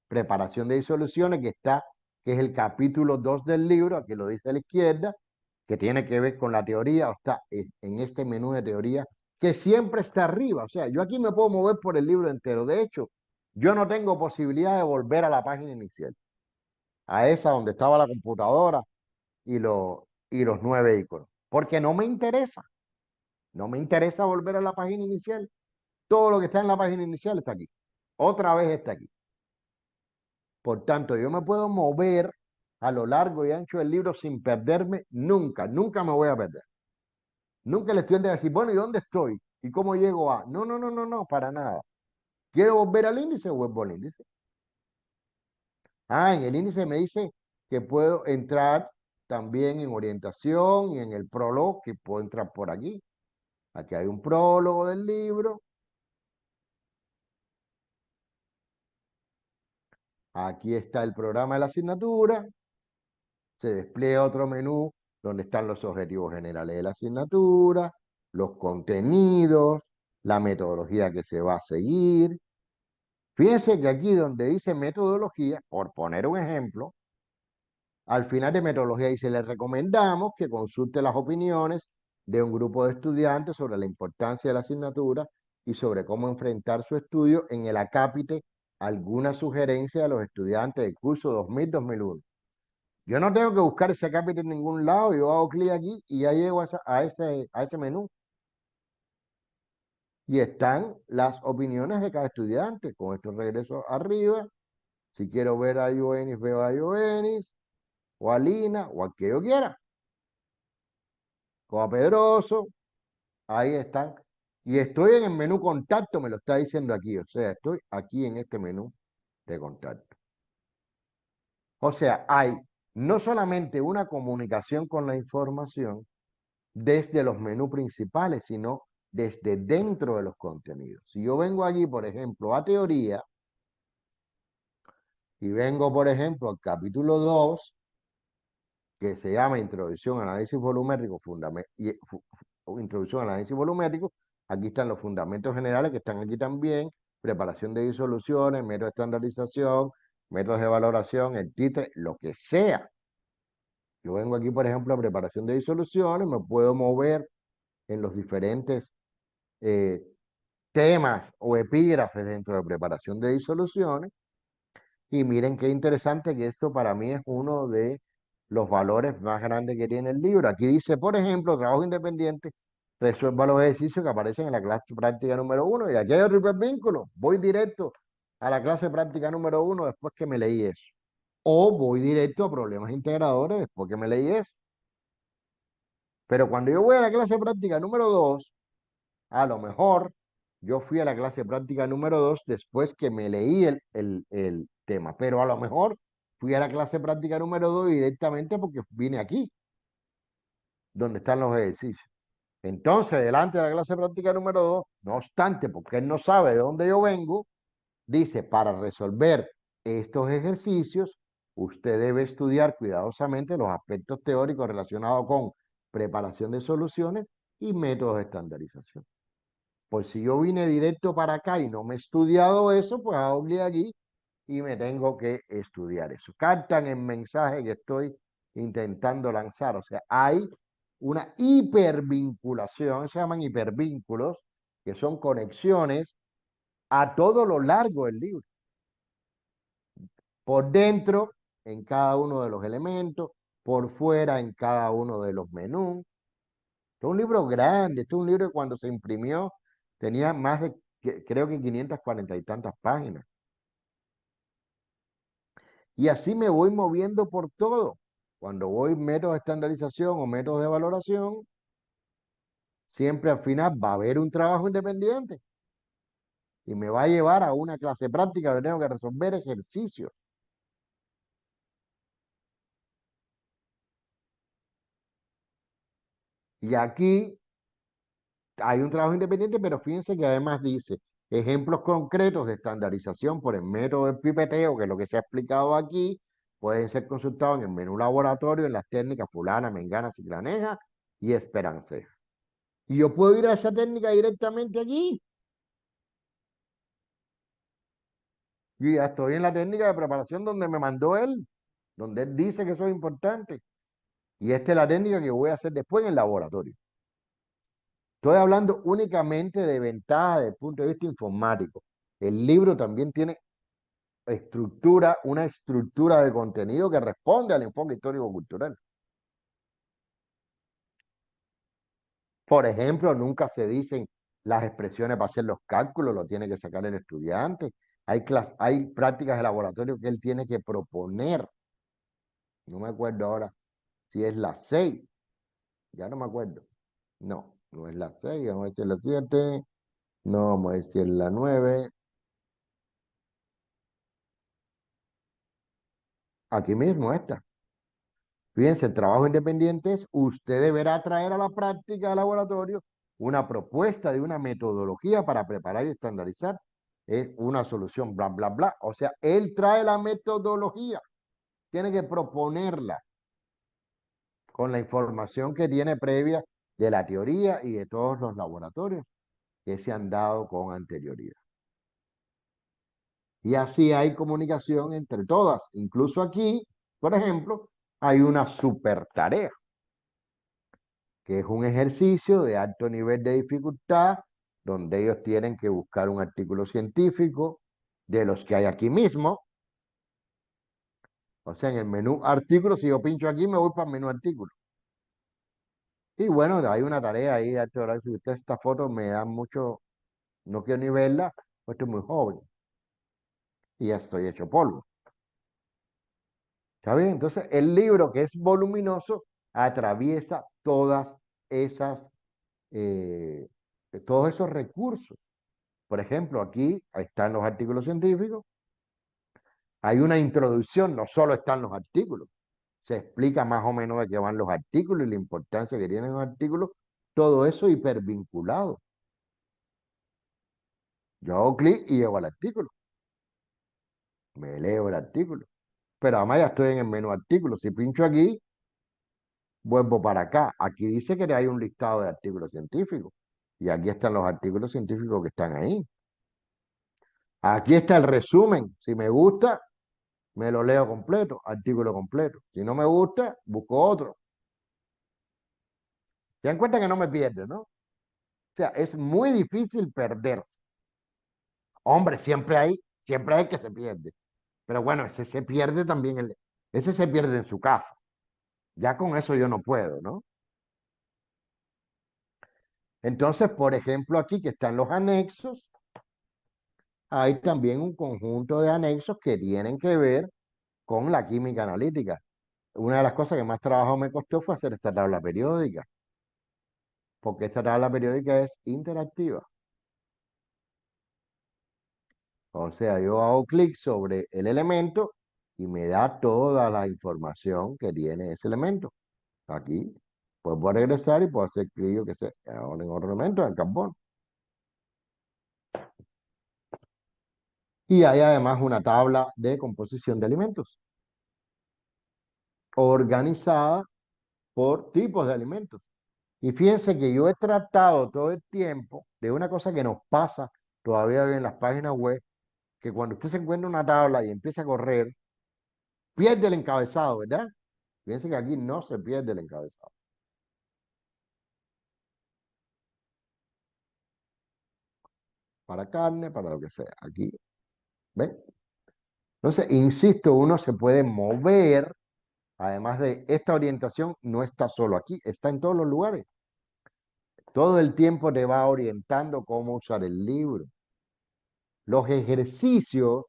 Preparación de disoluciones que es el capítulo 2 del libro, aquí lo dice a la izquierda, que tiene que ver con la teoría, o está en este menú de teoría, que siempre está arriba. O sea, yo aquí me puedo mover por el libro entero. De hecho, yo no tengo posibilidad de volver a la página inicial, a esa donde estaba la computadora y los 9 iconos, porque no me interesa. No me interesa volver a la página inicial. Todo lo que está en la página inicial está aquí. Otra vez está aquí. Por tanto, yo me puedo mover a lo largo y ancho del libro sin perderme nunca. Nunca me voy a perder. Nunca el estudiante va a decir, bueno, ¿y dónde estoy? ¿Y cómo llego a? No, no, no, no, no, para nada. ¿Quiero volver al índice? Vuelvo al índice. Ah, en el índice me dice que puedo entrar también en orientación y en el prólogo, que puedo entrar por aquí. Aquí hay un prólogo del libro. Aquí está el programa de la asignatura. Se despliega otro menú donde están los objetivos generales de la asignatura, los contenidos, la metodología que se va a seguir. Fíjense que aquí donde dice metodología, por poner un ejemplo, al final de metodología dice, le recomendamos que consulte las opiniones de un grupo de estudiantes sobre la importancia de la asignatura y sobre cómo enfrentar su estudio en el acápite alguna sugerencia de los estudiantes del curso 2000-2001. Yo no tengo que buscar ese acápite en ningún lado, yo hago clic aquí y ya llego a ese menú. Y están las opiniones de cada estudiante. Con esto regreso arriba. Si quiero ver a Ioenis, veo a Ioenis, o a Lina, o a que yo quiera. O a Pedroso, ahí están. Y estoy en el menú contacto, me lo está diciendo aquí. O sea, estoy aquí en este menú de contacto. O sea, hay no solamente una comunicación con la información desde los menús principales, sino desde dentro de los contenidos. Si yo vengo allí, por ejemplo, a teoría, y vengo, por ejemplo, al capítulo 2, que se llama Introducción al Análisis Volumétrico, Introducción al Análisis Volumétrico. Aquí están los fundamentos generales que están aquí también, preparación de disoluciones, métodos de estandarización, métodos de valoración, el titre, lo que sea. Yo vengo aquí, por ejemplo, a preparación de disoluciones, me puedo mover en los diferentes eh, temas o epígrafes dentro de preparación de disoluciones. Y miren qué interesante que esto para mí es uno de los valores más grandes que tiene el libro. Aquí dice, por ejemplo, trabajo independiente, resuelva los ejercicios que aparecen en la clase práctica número 1. Y aquí hay otro hipervínculo. Voy directo a la clase práctica número 1 después que me leí eso. O voy directo a problemas integradores después que me leí eso. Pero cuando yo voy a la clase práctica número 2, a lo mejor yo fui a la clase práctica número 2 después que me leí el tema, pero a lo mejor fui a la clase práctica número 2 directamente porque vine aquí, donde están los ejercicios. Entonces, delante de la clase práctica número 2, no obstante, porque él no sabe de dónde yo vengo, dice, para resolver estos ejercicios, usted debe estudiar cuidadosamente los aspectos teóricos relacionados con preparación de soluciones y métodos de estandarización. Pues si yo vine directo para acá y no me he estudiado eso, pues hago clic aquí y me tengo que estudiar eso. Captan el mensaje que estoy intentando lanzar. O sea, hay una hipervinculación, se llaman hipervínculos, que son conexiones a todo lo largo del libro. Por dentro, en cada uno de los elementos, por fuera, en cada uno de los menús. Es un libro grande, este es un libro que cuando se imprimió tenía más de, creo que 540 y tantas páginas. Y así me voy moviendo por todo. Cuando voy métodos de estandarización o métodos de valoración, siempre al final va a haber un trabajo independiente y me va a llevar a una clase práctica donde tengo que resolver ejercicios. Y aquí hay un trabajo independiente, pero fíjense que además dice ejemplos concretos de estandarización por el método del pipeteo, que es lo que se ha explicado aquí, pueden ser consultados en el menú laboratorio, en las técnicas fulana, mengana, ciclaneja y esperanceja. Y yo puedo ir a esa técnica directamente aquí. Y ya estoy en la técnica de preparación donde me mandó él, donde él dice que eso es importante. Y esta es la técnica que voy a hacer después en el laboratorio. Estoy hablando únicamente de ventajas desde el punto de vista informático. El libro también tiene una estructura de contenido que responde al enfoque histórico-cultural. Por ejemplo, nunca se dicen las expresiones para hacer los cálculos, lo tiene que sacar el estudiante. Hay prácticas de laboratorio que él tiene que proponer. No me acuerdo ahora si es la 6, ya no me acuerdo. No, no es la 6, vamos a decir la 7, no vamos a decir la 9. Aquí mismo está. Fíjense, el trabajo independiente es, usted deberá traer a la práctica de laboratorio una propuesta de una metodología para preparar y estandarizar una solución, bla, bla, bla. O sea, él trae la metodología, tiene que proponerla con la información que tiene previa de la teoría y de todos los laboratorios que se han dado con anterioridad. Y así hay comunicación entre todas. Incluso aquí, por ejemplo, hay una super tarea, que es un ejercicio de alto nivel de dificultad, donde ellos tienen que buscar un artículo científico de los que hay aquí mismo. O sea, en el menú artículos, si yo pincho aquí, me voy para el menú artículo. Y bueno, hay una tarea ahí de alto grado. Si usted esta foto me da mucho, no quiero ni verla, pues estoy muy joven y ya estoy hecho polvo. ¿Está bien? Entonces, el libro que es voluminoso atraviesa esas, eh, todos esos recursos. Por ejemplo, aquí están los artículos científicos, hay una introducción, no solo están los artículos, se explica más o menos de qué van los artículos y la importancia que tienen los artículos, todo eso hipervinculado. Yo hago clic y llego al artículo, me leo el artículo, pero además ya estoy en el menú artículos, si pincho aquí, Vuelvo para acá. Aquí dice que hay un listado de artículos científicos. Y aquí están los artículos científicos que están ahí. Aquí está el resumen. Si me gusta, me lo leo completo, artículo completo. Si no me gusta, busco otro. Se dan cuenta que no me pierde, ¿no? O sea, es muy difícil perderse. Hombre, siempre hay que se pierde. Pero bueno, ese se pierde también, ese se pierde en su casa. Ya con eso yo no puedo, ¿no? Entonces, por ejemplo, aquí que están los anexos, hay también un conjunto de anexos que tienen que ver con la química analítica. Una de las cosas que más trabajo me costó fue hacer esta tabla periódica, porque esta tabla periódica es interactiva. O sea, yo hago clic sobre el elemento y me da toda la información que tiene ese elemento. Aquí, pues voy a regresar y puedo hacer clic, yo que sé, ahora en otro elemento, en el carbono. Y hay además una tabla de composición de alimentos, organizada por tipos de alimentos. Y fíjense que yo he tratado todo el tiempo de una cosa que nos pasa todavía hoy en las páginas web, que cuando usted se encuentra una tabla y empieza a correr, pierde el encabezado, ¿verdad? Fíjense que aquí no se pierde el encabezado. Para carne, para lo que sea. Aquí, ¿ven? Entonces, insisto, uno se puede mover, además de esta orientación, no está solo aquí, está en todos los lugares. Todo el tiempo te va orientando cómo usar el libro. Los ejercicios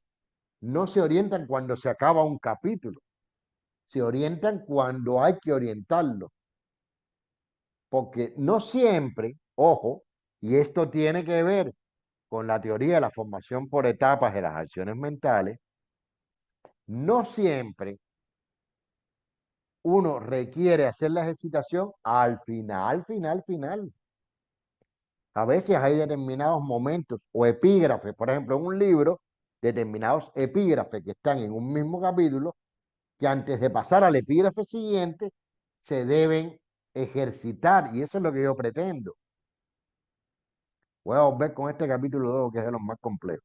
no se orientan cuando se acaba un capítulo, se orientan cuando hay que orientarlo. Porque no siempre, ojo, y esto tiene que ver con la teoría de la formación por etapas de las acciones mentales, no siempre uno requiere hacer la ejercitación al final. A veces hay determinados momentos o epígrafes, por ejemplo, en un libro, determinados epígrafes que están en un mismo capítulo, que antes de pasar al epígrafe siguiente, se deben ejercitar, y eso es lo que yo pretendo. Voy a volver con este capítulo 2, que es de los más complejos.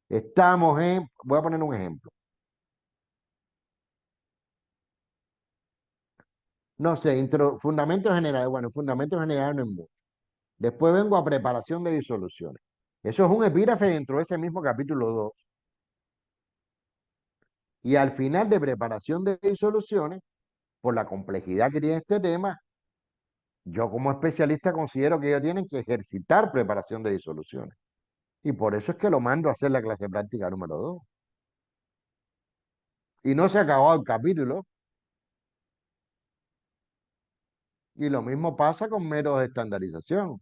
Estamos en, voy a poner un ejemplo. No sé, fundamentos generales. Bueno, fundamentos generales no es mucho. Después vengo a preparación de disoluciones. Eso es un epígrafe dentro de ese mismo capítulo 2. Y al final de preparación de disoluciones, por la complejidad que tiene este tema, yo como especialista considero que ellos tienen que ejercitar preparación de disoluciones. Y por eso es que lo mando a hacer la clase práctica número 2. Y no se ha acabado el capítulo. Y lo mismo pasa con métodos de estandarización.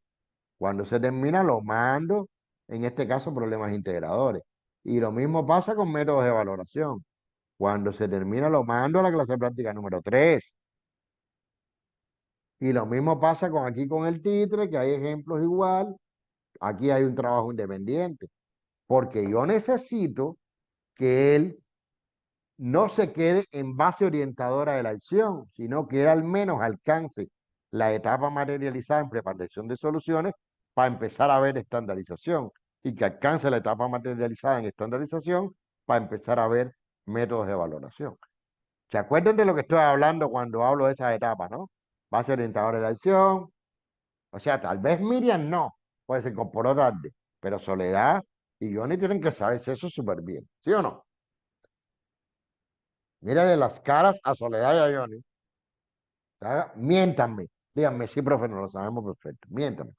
Cuando se termina, lo mando, en este caso, problemas integradores. Y lo mismo pasa con métodos de valoración. Cuando se termina, lo mando a la clase práctica número 3. Y lo mismo pasa con aquí con el titre, que hay ejemplos igual. Aquí hay un trabajo independiente. Porque yo necesito que él no se quede en base orientadora de la acción, sino que él al menos alcance la etapa materializada en preparación de soluciones para empezar a ver estandarización y que alcance la etapa materializada en estandarización para empezar a ver métodos de valoración. ¿Se acuerdan de lo que estoy hablando cuando hablo de esas etapas, no? Base orientadora de la acción. O sea, tal vez Miriam no, pues se incorporó tarde, pero Soledad y Johnny tienen que saberse eso súper bien, ¿sí o no? Mírale las caras a Soledad y a Johnny. Miéntanme. Díganme, sí, profe, no lo sabemos perfecto. Miéntanme.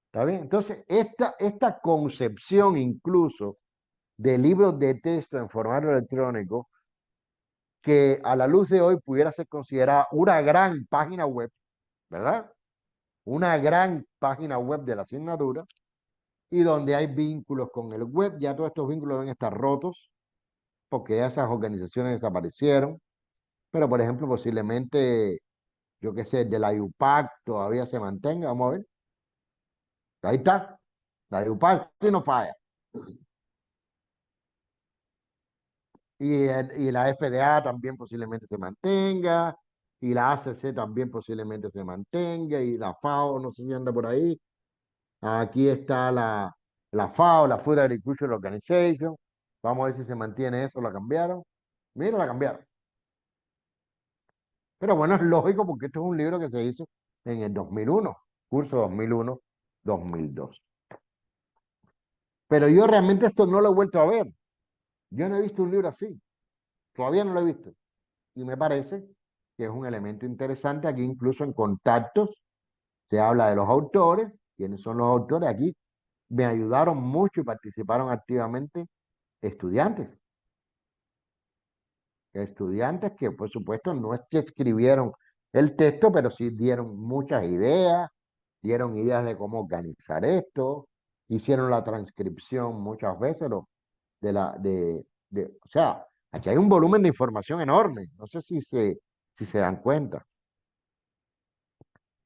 ¿Está bien? Entonces, esta concepción incluso de libros de texto en formato electrónico, que a la luz de hoy pudiera ser considerada una gran página web, ¿verdad? Una gran página web de la asignatura, y donde hay vínculos con el web. Ya todos estos vínculos deben estar rotos, porque ya esas organizaciones desaparecieron. Pero, por ejemplo, posiblemente yo qué sé, de la IUPAC todavía se mantenga, vamos a ver. Ahí está, la IUPAC sí no falla. y la FDA también posiblemente se mantenga, y la ACC también posiblemente se mantenga, y la FAO, no sé si anda por ahí. Aquí está la FAO, la Food Agriculture Organization. Vamos a ver si se mantiene eso, la cambiaron. Mira, la cambiaron. Pero bueno, es lógico porque esto es un libro que se hizo en el 2001, curso 2001-2002. Pero yo realmente esto no lo he vuelto a ver. Yo no he visto un libro así. Todavía no lo he visto. Y me parece que es un elemento interesante. Aquí incluso en contactos se habla de los autores. ¿Quiénes son los autores? Aquí me ayudaron mucho y participaron activamente estudiantes. Estudiantes que, por supuesto, no es que escribieron el texto, pero sí dieron ideas de cómo organizar esto, hicieron la transcripción muchas veces o sea, aquí hay un volumen de información enorme, no sé si se dan cuenta.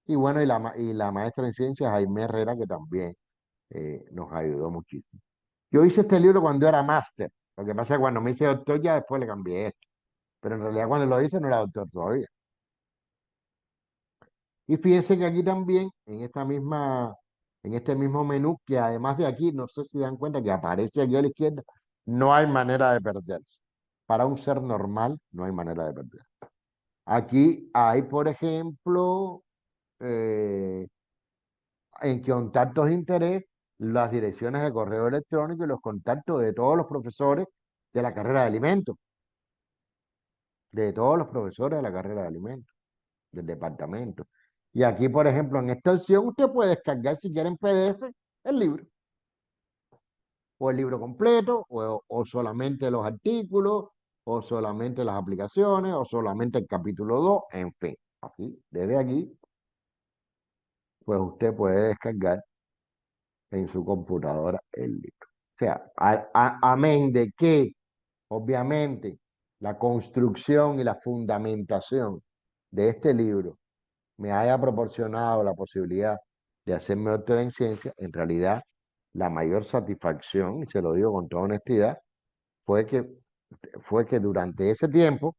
Y bueno, y la maestra en ciencias, Jaime Herrera, que también nos ayudó muchísimo. Yo hice este libro cuando era máster, lo que pasa es que cuando me hice doctor ya después le cambié esto, pero en realidad cuando lo hice no era doctor todavía. Y fíjense que aquí también, en este mismo menú, que además de aquí, no sé si dan cuenta que aparece aquí a la izquierda, no hay manera de perderse. Para un ser normal, no hay manera de perder. Aquí hay, por ejemplo, eh, en contactos de interés, las direcciones de correo electrónico y los contactos de todos los profesores de la carrera de alimentos, de todos los profesores de la carrera de alimentos, del departamento. Y aquí, por ejemplo, en esta opción, usted puede descargar si quiere en PDF el libro, o el libro completo, o solamente los artículos, o solamente las aplicaciones, o solamente el capítulo 2 en fin. Así, desde aquí, pues usted puede descargar en su computadora el libro. O sea, amén de que, obviamente, la construcción y la fundamentación de este libro me haya proporcionado la posibilidad de hacerme doctor en ciencia, en realidad la mayor satisfacción, y se lo digo con toda honestidad, fue que, fue que durante ese tiempo,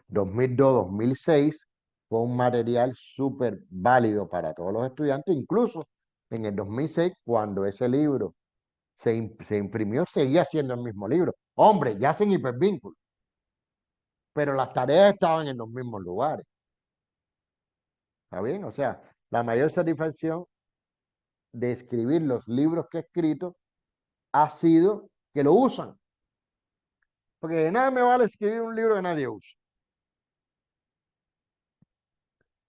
2002-2006, fue un material súper válido para todos los estudiantes, incluso en el 2006, cuando ese libro se imprimió, seguía siendo el mismo libro. Hombre, ya sin hipervínculo, pero las tareas estaban en los mismos lugares. ¿Está bien? O sea, la mayor satisfacción de escribir los libros que he escrito ha sido que lo usan. Porque de nada me vale escribir un libro que nadie usa.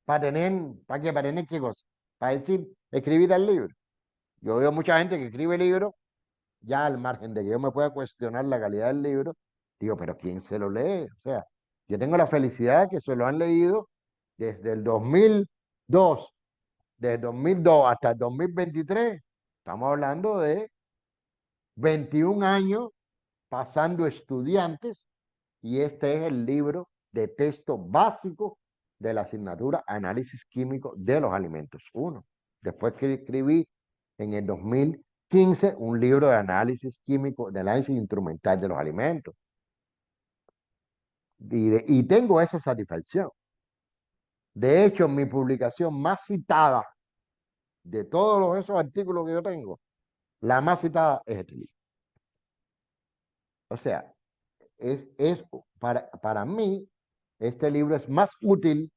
¿Para tener qué cosa? Para decir, escribir el libro. Yo veo mucha gente que escribe libros, ya al margen de que yo me pueda cuestionar la calidad del libro, digo, pero ¿quién se lo lee? O sea, yo tengo la felicidad de que se lo han leído desde el 2002, desde el 2002 hasta el 2023. Estamos hablando de 21 años pasando estudiantes, y este es el libro de texto básico de la asignatura Análisis Químico de los Alimentos 1. Después que escribí en el 2015 un libro de análisis químico, de análisis instrumental de los alimentos. Y tengo esa satisfacción. De hecho, mi publicación más citada de todos esos artículos que yo tengo, la más citada es este libro. O sea, es para mí, este libro es más útil,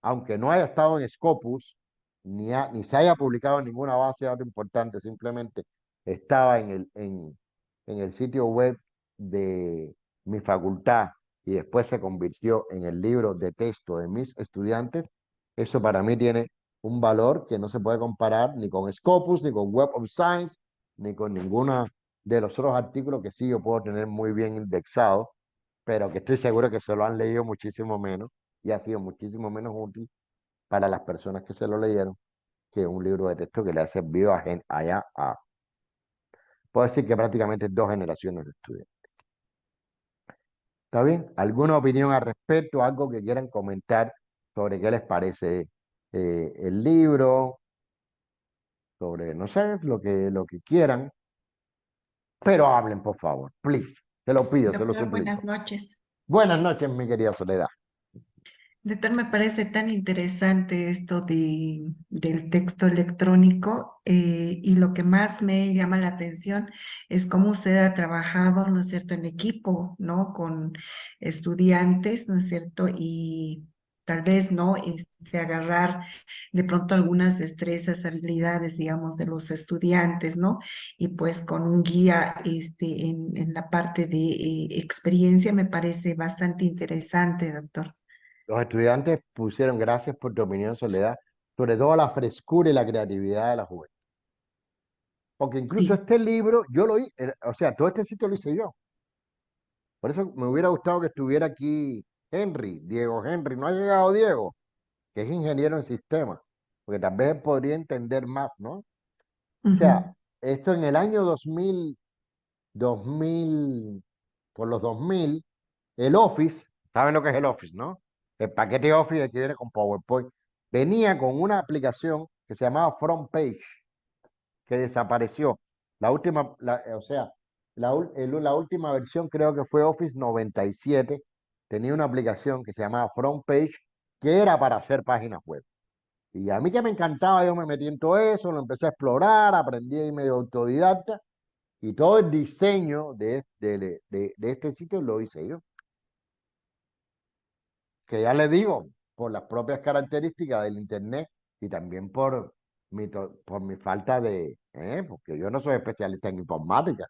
aunque no haya estado en Scopus, ni se haya publicado en ninguna base de datos importante, simplemente estaba en el sitio web de mi facultad y después se convirtió en el libro de texto de mis estudiantes. Eso para mí tiene un valor que no se puede comparar ni con Scopus, ni con Web of Science, ni con ninguna de los otros artículos que sí yo puedo tener muy bien indexados, pero que estoy seguro que se lo han leído muchísimo menos y ha sido muchísimo menos útil para las personas que se lo leyeron que un libro de texto que le ha servido puedo decir que prácticamente dos generaciones de estudiantes. ¿Está bien? ¿Alguna opinión al respecto? ¿Algo que quieran comentar sobre qué les parece el libro? Sobre, no sé, lo que quieran, pero hablen, por favor, please. Se lo pido, se lo Doctor, suplico. buenas noches. Buenas noches, mi querida Soledad. Doctor, me parece tan interesante esto del texto electrónico y lo que más me llama la atención es cómo usted ha trabajado, ¿no es cierto?, en equipo, ¿no?, con estudiantes, ¿no es cierto?, y tal vez, ¿no?, agarrar de pronto algunas destrezas, habilidades, digamos, de los estudiantes, ¿no?, y pues con un guía en la parte de experiencia me parece bastante interesante, doctor. Los estudiantes pusieron gracias por tu opinión, Soledad, sobre todo la frescura y la creatividad de la juventud. Porque incluso Sí. este libro, yo lo hice, o sea, todo este sitio lo hice yo. Por eso me hubiera gustado que estuviera aquí Henry, Diego Henry. No ha llegado Diego, que es ingeniero en sistemas, porque tal vez él podría entender más, ¿no? O sea, Ujú. esto en el año 2000, por los 2000, el Office, ¿saben lo que es el Office, no? El paquete Office que viene con PowerPoint, venía con una aplicación que se llamaba Front Page, que desapareció. La última, o sea, la última versión creo que fue Office 97, tenía una aplicación que se llamaba Front Page, que era para hacer páginas web. Y a mí que me encantaba, yo me metí en todo eso, lo empecé a explorar, aprendí ahí medio autodidacta, y todo el diseño de este sitio lo hice yo. Que ya le digo, por las propias características del Internet y también por mi falta porque yo no soy especialista en informática,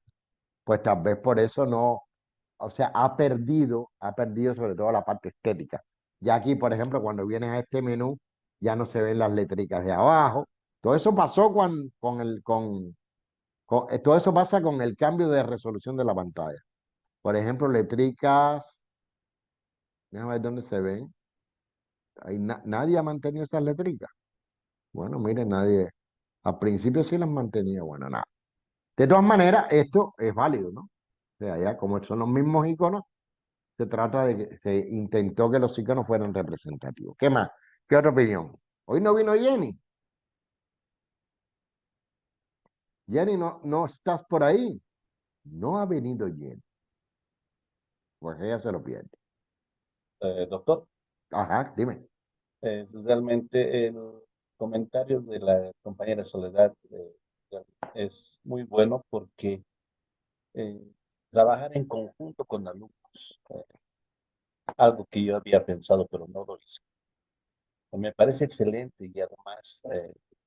pues tal vez por eso no, o sea, ha perdido sobre todo la parte estética. Ya aquí, por ejemplo, cuando vienes a este menú, ya no se ven las letricas de abajo. Todo eso pasó todo eso pasa con el cambio de resolución de la pantalla. Por ejemplo, letricas, déjame ver dónde se ven. Ahí nadie ha mantenido esas letricas. Bueno, mire, nadie. Al principio sí las mantenía, bueno, nada. De todas maneras, esto es válido, ¿no? O sea, ya como son los mismos iconos, se trata de que se intentó que los iconos fueran representativos. ¿Qué más? ¿Qué otra opinión? Hoy no vino Jenny. Jenny, no estás por ahí. No ha venido Jenny. Pues ella se lo pierde. Doctor, Ajá, dime. realmente el comentario de la compañera Soledad es muy bueno porque eh, trabajar en conjunto con alumnos, algo que yo había pensado pero no lo hice. Me parece excelente y además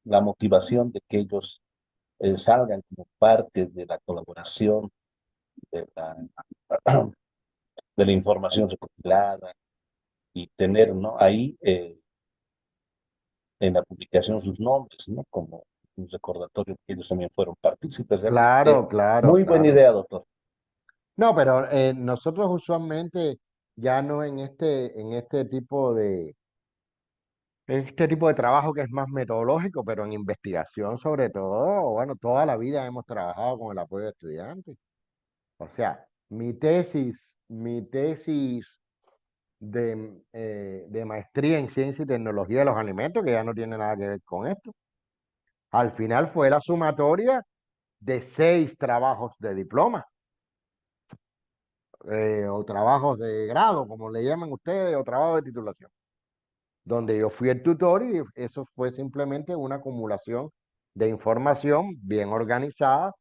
la motivación de que ellos salgan como parte de la colaboración, de la, de la información recopilada y tener, ¿no?, ahí en la publicación sus nombres, ¿no?, como un recordatorio que ellos también fueron partícipes. Realmente, Claro, claro, muy buena claro. idea, doctor. No, pero nosotros usualmente ya no este tipo de trabajo que es más metodológico, pero en investigación sobre todo, bueno, toda la vida hemos trabajado con el apoyo de estudiantes. O sea, mi tesis de maestría en ciencia y tecnología de los alimentos, que ya no tiene nada que ver con esto, al final fue la sumatoria de 6 trabajos de diploma, o trabajos de grado, como le llaman ustedes, o trabajos de titulación, donde yo fui el tutor y eso fue simplemente una acumulación de información bien organizada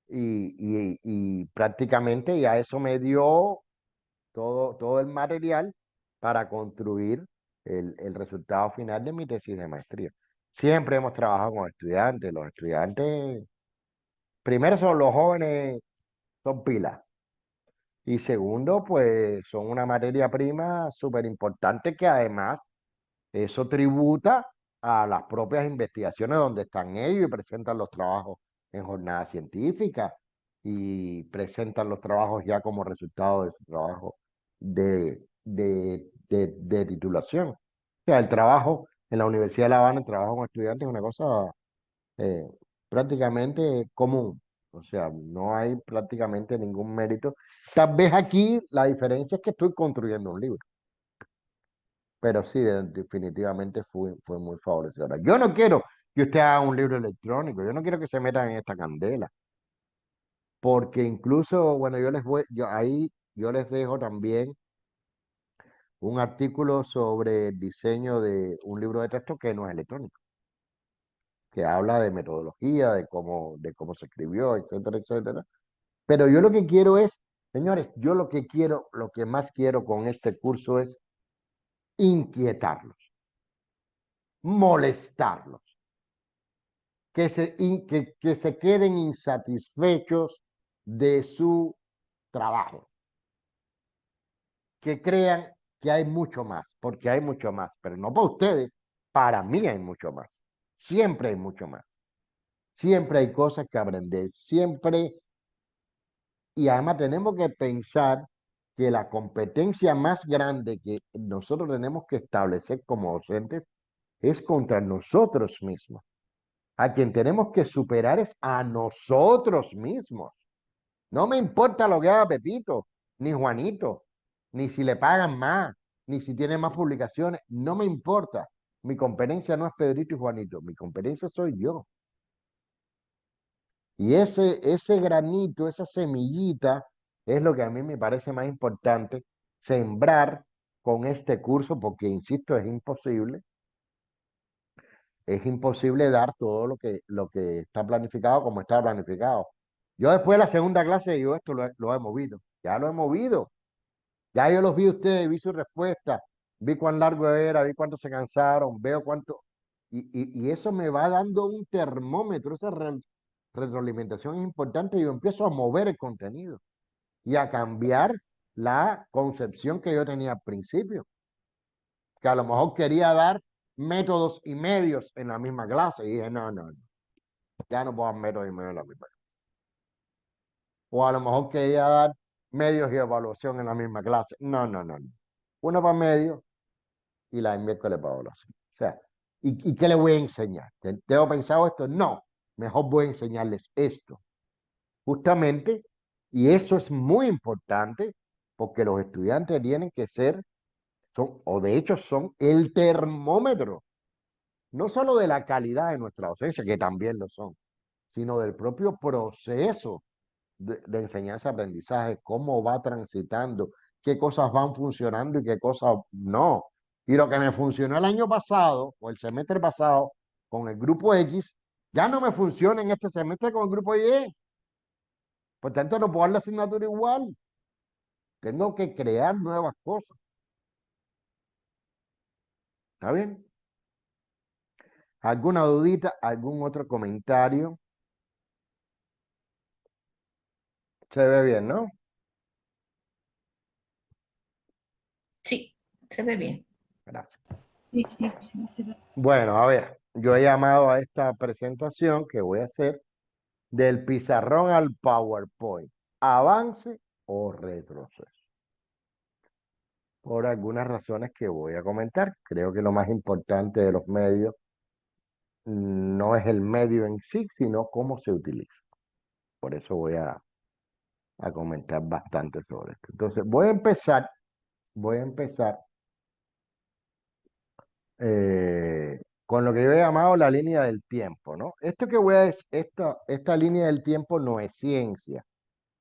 y prácticamente ya eso me dio todo el material para construir el resultado final de mi tesis de maestría. Siempre hemos trabajado con estudiantes. Los estudiantes, primero son los jóvenes, son pilas. Y segundo, pues son una materia prima súper importante que además eso tributa a las propias investigaciones donde están ellos y presentan los trabajos en jornadas científicas y presentan los trabajos ya como resultado de su trabajo de titulación. O sea, el trabajo en la Universidad de La Habana, el trabajo con estudiantes es una cosa eh, prácticamente común. O sea, no hay prácticamente ningún mérito. Tal vez aquí la diferencia es que estoy construyendo un libro. Pero sí, definitivamente fue muy favorecedora. Yo no quiero que usted haga un libro electrónico, yo no quiero que se metan en esta candela. porque incluso, bueno, yo les dejo también un artículo sobre el diseño de un libro de texto que no es electrónico, que habla de metodología, de cómo se escribió, etcétera, etcétera. Pero yo lo que quiero es, señores, yo lo que quiero, lo que más quiero con este curso es inquietarlos, molestarlos, que se queden insatisfechos de su trabajo, que crean que hay mucho más, porque hay mucho más, pero no para ustedes, para mí hay mucho más, siempre hay mucho más, siempre hay cosas que aprender, siempre, y además tenemos que pensar que la competencia más grande que nosotros tenemos que establecer como docentes es contra nosotros mismos. A quien tenemos que superar es a nosotros mismos. No me importa lo que haga Pepito, ni Juanito, ni si le pagan más, ni si tiene más publicaciones. No me importa. Mi competencia no es Pedrito y Juanito. Mi competencia soy yo. Y ese granito, esa semillita, es lo que a mí me parece más importante sembrar con este curso, porque, insisto, es imposible dar todo lo que está planificado como está planificado. Yo después de la segunda clase, yo esto lo he movido, ya lo he movido, ya yo los vi a ustedes, vi su respuesta, vi cuán largo era, vi cuánto se cansaron, veo cuánto, y eso me va dando un termómetro, retroalimentación es importante y yo empiezo a mover el contenido y a cambiar la concepción que yo tenía al principio, que a lo mejor quería dar métodos y medios en la misma clase. Y dije, no, no, no, ya no puedo dar métodos y medios en la misma clase. O a lo mejor quería dar medios y evaluación en la misma clase. No, no, no, no. Uno para medio y la de miércoles para evaluación. O sea, ¿y qué le voy a enseñar? ¿Tengo pensado esto? No, mejor voy a enseñarles esto. Justamente, y eso es muy importante porque los estudiantes tienen que ser, o de hecho son el termómetro no solo de la calidad de nuestra docencia, que también lo son, sino del propio proceso de enseñanza-aprendizaje, cómo va transitando, qué cosas van funcionando y qué cosas no. Y lo que me funcionó el año pasado o el semestre pasado con el grupo X, ya no me funciona en este semestre con el grupo Y. Por tanto, no puedo dar la asignatura igual. Tengo que crear nuevas cosas. ¿Está bien? ¿Alguna dudita? ¿Algún otro comentario? Se ve bien, ¿no? Sí, se ve bien. Gracias. Sí, sí, sí, se ve. Bueno, a ver, yo he llamado a esta presentación que voy a hacer del pizarrón al PowerPoint, avance o retroceso. Por algunas razones que voy a comentar. Creo que lo más importante de los medios no es el medio en sí, sino cómo se utiliza. Por eso voy a comentar bastante sobre esto. Entonces, voy a empezar con lo que yo he llamado la línea del tiempo, ¿no? Esto que voy a decir, esta línea del tiempo no es ciencia.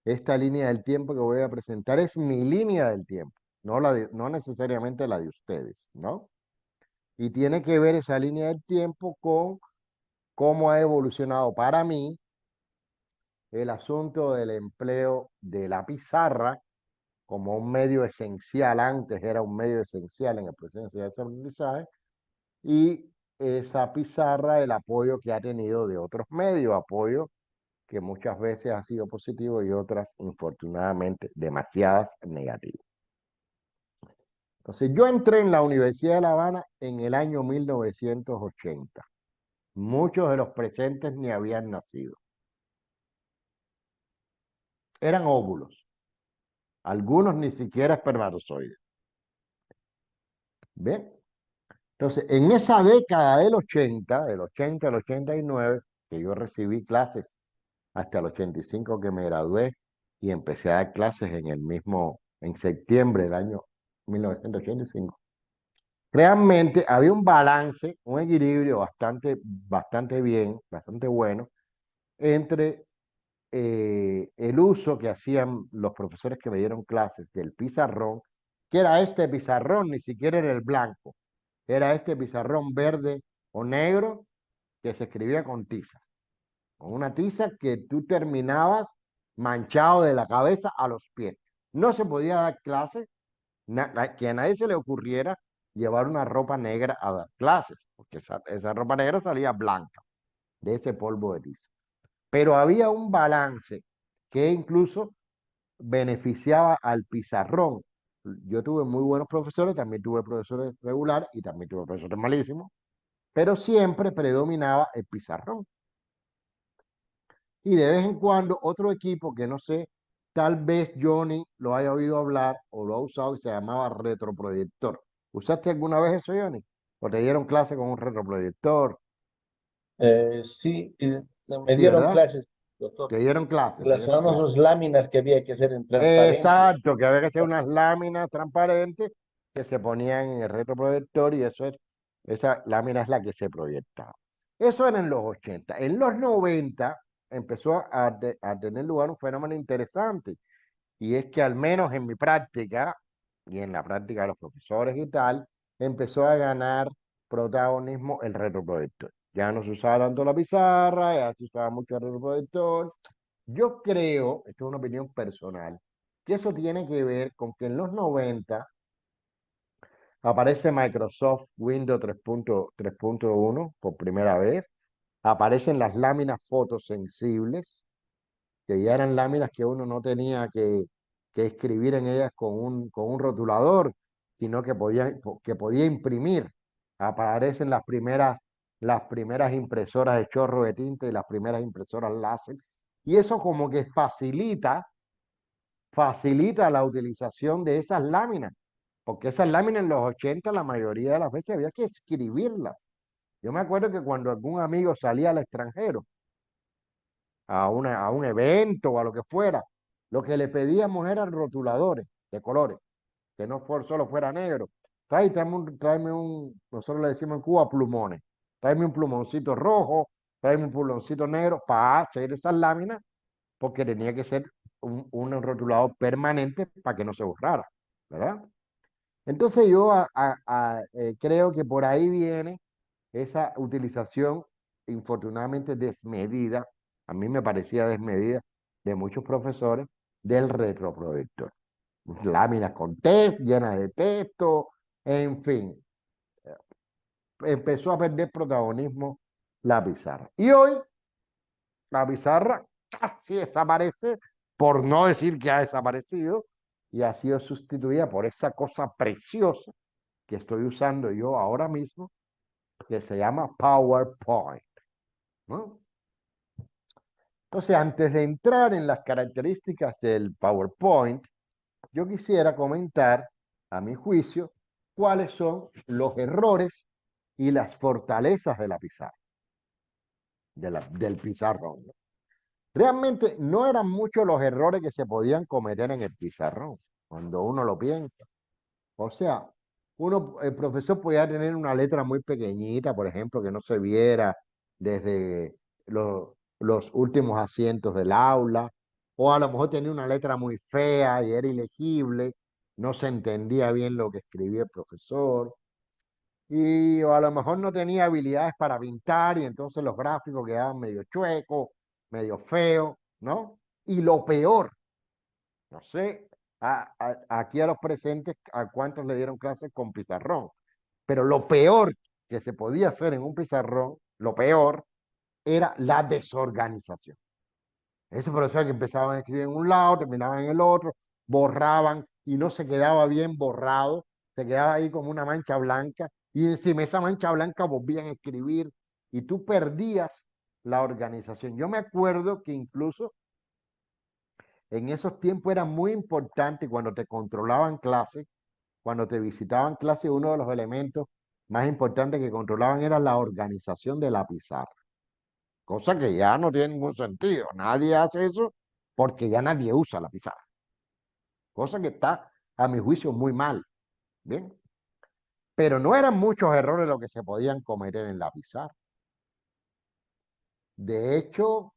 Esta línea del tiempo que voy a presentar es mi línea del tiempo, no necesariamente la de ustedes, ¿no? Y tiene que ver esa línea del tiempo con cómo ha evolucionado para mí el asunto del empleo de la pizarra como un medio esencial. Antes era un medio esencial en el proceso de aprendizaje, y esa pizarra, el apoyo que ha tenido de otros medios, apoyo que muchas veces ha sido positivo y otras, infortunadamente, demasiadas negativas. Entonces, yo entré en la Universidad de La Habana en el año 1980. Muchos de los presentes ni habían nacido. Eran óvulos. Algunos ni siquiera espermatozoides. ¿Ven? Entonces, en esa década del 80 al 89, que yo recibí clases hasta el 85 que me gradué y empecé a dar clases en septiembre del año 1985. Realmente había un balance, un equilibrio bastante bien, bastante bueno, entre el uso que hacían los profesores que me dieron clases del pizarrón, que era este pizarrón, ni siquiera era el blanco, era este pizarrón verde o negro que se escribía con tiza, con una tiza que tú terminabas manchado de la cabeza a los pies. No se podía dar clases, que a nadie se le ocurriera llevar una ropa negra a dar clases, porque esa ropa negra salía blanca de ese polvo de tiza. Pero había un balance que incluso beneficiaba al pizarrón. Yo tuve muy buenos profesores, también tuve profesores regulares y también tuve profesores malísimos, pero siempre predominaba el pizarrón. Y de vez en cuando otro equipo que no sé, tal vez Johnny lo haya oído hablar o lo ha usado y se llamaba retroproyector. ¿Usaste alguna vez eso, Johnny? ¿O te dieron clase con un retroproyector? Sí, me Sí, dieron ¿verdad? clases, doctor, Te dieron clases, te dieron relacionados a clases. sus láminas que había que hacer en transparencias. Exacto, que había que hacer unas láminas transparentes que se ponían en el retroproyector y esa lámina es la que se proyectaba. Eso era en los 80. En los 90 empezó a tener lugar un fenómeno interesante y es que al menos en mi práctica y en la práctica de los profesores y tal, empezó a ganar protagonismo el retroproyector. Ya no se usaba tanto la pizarra, ya se usaba mucho el retroproyector. Yo creo, esto es una opinión personal, que eso tiene que ver con que en los 90 aparece Microsoft Windows 3.1 por primera vez, aparecen las láminas fotosensibles, que ya eran láminas que uno no tenía que escribir en ellas con un rotulador, sino que podía imprimir. Aparecen las primeras impresoras de chorro de tinta y las primeras impresoras láser, y eso como que facilita la utilización de esas láminas, porque esas láminas en los 80 la mayoría de las veces había que escribirlas. Yo me acuerdo que cuando algún amigo salía al extranjero, a un evento o a lo que fuera, lo que le pedíamos eran rotuladores de colores, que no solo fuera negro. Nosotros le decimos en Cuba plumones, tráeme un plumoncito rojo, tráeme un plumoncito negro para hacer esas láminas, porque tenía que ser un rotulador permanente para que no se borrara, ¿verdad? Entonces yo creo que por ahí viene esa utilización infortunadamente desmedida, a mí me parecía desmedida, de muchos profesores del retroproyector. Láminas con test, llenas de texto, en fin, empezó a perder protagonismo la pizarra. Y hoy la pizarra casi desaparece, por no decir que ha desaparecido, y ha sido sustituida por esa cosa preciosa que estoy usando yo ahora mismo, que se llama PowerPoint, ¿no? Entonces, antes de entrar en las características del PowerPoint, yo quisiera comentar, a mi juicio, cuáles son los errores y las fortalezas de la pizarra, del pizarrón, ¿no? Realmente no eran muchos los errores que se podían cometer en el pizarrón, cuando uno lo piensa. O sea, el profesor podía tener una letra muy pequeñita, por ejemplo, que no se viera desde los últimos asientos del aula, o a lo mejor tenía una letra muy fea y era ilegible, no se entendía bien lo que escribía el profesor, o a lo mejor no tenía habilidades para pintar y entonces los gráficos quedaban medio chuecos, medio feos, ¿no? Y lo peor, no sé, aquí a los presentes, a cuántos le dieron clases con pizarrón. Pero lo peor que se podía hacer en un pizarrón, lo peor, era la desorganización. Esos profesores que empezaban a escribir en un lado, terminaban en el otro, borraban y no se quedaba bien borrado, se quedaba ahí como una mancha blanca y encima de esa mancha blanca volvían a escribir y tú perdías la organización. Yo me acuerdo que incluso en esos tiempos era muy importante cuando te controlaban clases, cuando te visitaban clases, uno de los elementos más importantes que controlaban era la organización de la pizarra, cosa que ya no tiene ningún sentido. Nadie hace eso porque ya nadie usa la pizarra, cosa que está, a mi juicio, muy mal. Bien, pero no eran muchos errores los que se podían cometer en la pizarra. De hecho,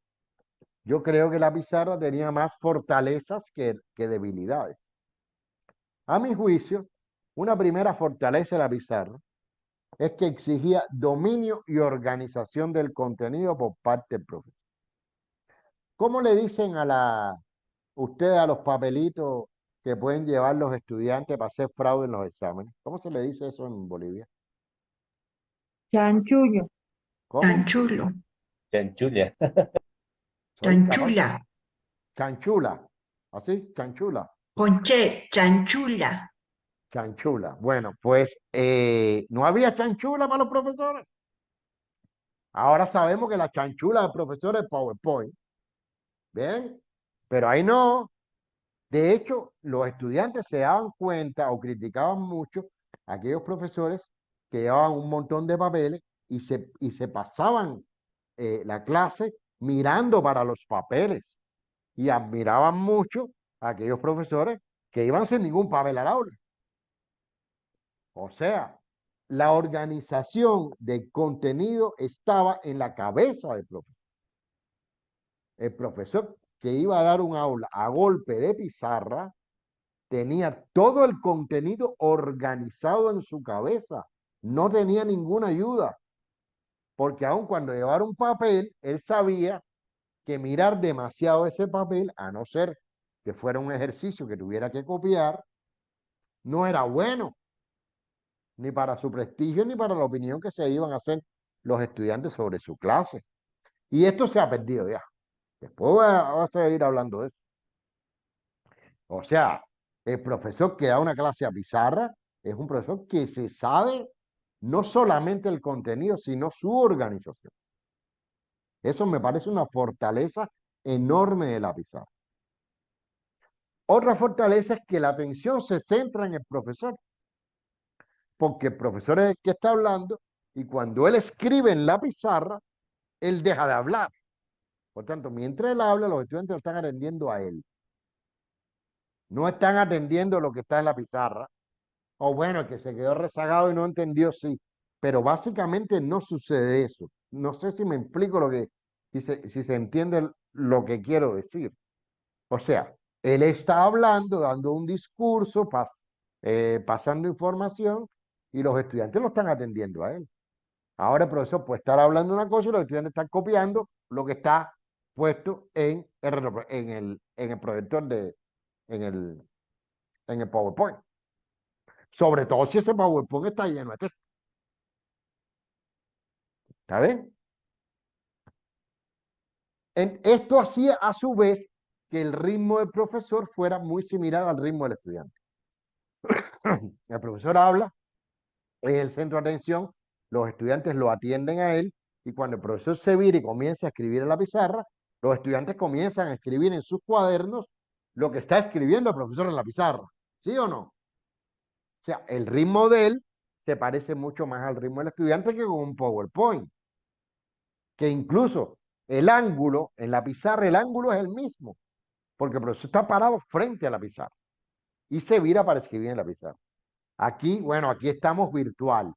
Yo creo que la pizarra tenía más fortalezas que debilidades. A mi juicio, una primera fortaleza de la pizarra es que exigía dominio y organización del contenido por parte del profesor. ¿Cómo le dicen ustedes a los papelitos que pueden llevar los estudiantes para hacer fraude en los exámenes? ¿Cómo se le dice eso en Bolivia? Chanchullo. ¿Cómo? Chanchulo, Chanchulla. Soy incapaz. chanchula, Chanchula. ¿Así? Chanchula. ponché, chanchula. Chanchula. Bueno, pues no había chanchula para los profesores. Ahora sabemos que la chanchula del profesor es PowerPoint. ¿Bien? Pero ahí no. De hecho, los estudiantes se daban cuenta o criticaban mucho a aquellos profesores que llevaban un montón de papeles y se pasaban la clase mirando para los papeles y admiraban mucho a aquellos profesores que iban sin ningún papel al aula. O sea, la organización del contenido estaba en la cabeza del profesor. El profesor que iba a dar un aula a golpe de pizarra tenía todo el contenido organizado en su cabeza, no tenía ninguna ayuda, porque aun cuando llevara un papel, él sabía que mirar demasiado ese papel, a no ser que fuera un ejercicio que tuviera que copiar, no era bueno, ni para su prestigio, ni para la opinión que se iban a hacer los estudiantes sobre su clase. Y esto se ha perdido ya. Después voy a seguir hablando de eso. O sea, el profesor que da una clase a pizarra es un profesor que se sabe no solamente el contenido, sino su organización. Eso me parece una fortaleza enorme de la pizarra. Otra fortaleza es que la atención se centra en el profesor, porque el profesor es el que está hablando y cuando él escribe en la pizarra, él deja de hablar. Por tanto, mientras él habla, los estudiantes lo están atendiendo a él. No están atendiendo lo que está en la pizarra. O bueno, el que se quedó rezagado y no entendió, sí. Pero básicamente no sucede eso. No sé si me explico si se entiende lo que quiero decir. O sea, él está hablando, dando un discurso, pasando información y los estudiantes lo están atendiendo a él. Ahora el profesor puede estar hablando una cosa y los estudiantes están copiando lo que está puesto en el proyector en el PowerPoint. Sobre todo si ese PowerPoint está lleno de texto. ¿Está bien? Esto hacía a su vez que el ritmo del profesor fuera muy similar al ritmo del estudiante. El profesor habla, es el centro de atención, los estudiantes lo atienden a él y cuando el profesor se vira y comienza a escribir en la pizarra, los estudiantes comienzan a escribir en sus cuadernos lo que está escribiendo el profesor en la pizarra. ¿Sí o no? O sea, el ritmo de él se parece mucho más al ritmo del estudiante que con un PowerPoint. Que incluso el ángulo, en la pizarra el ángulo es el mismo, porque el profesor está parado frente a la pizarra y se vira para escribir en la pizarra. Aquí, bueno, aquí estamos virtual,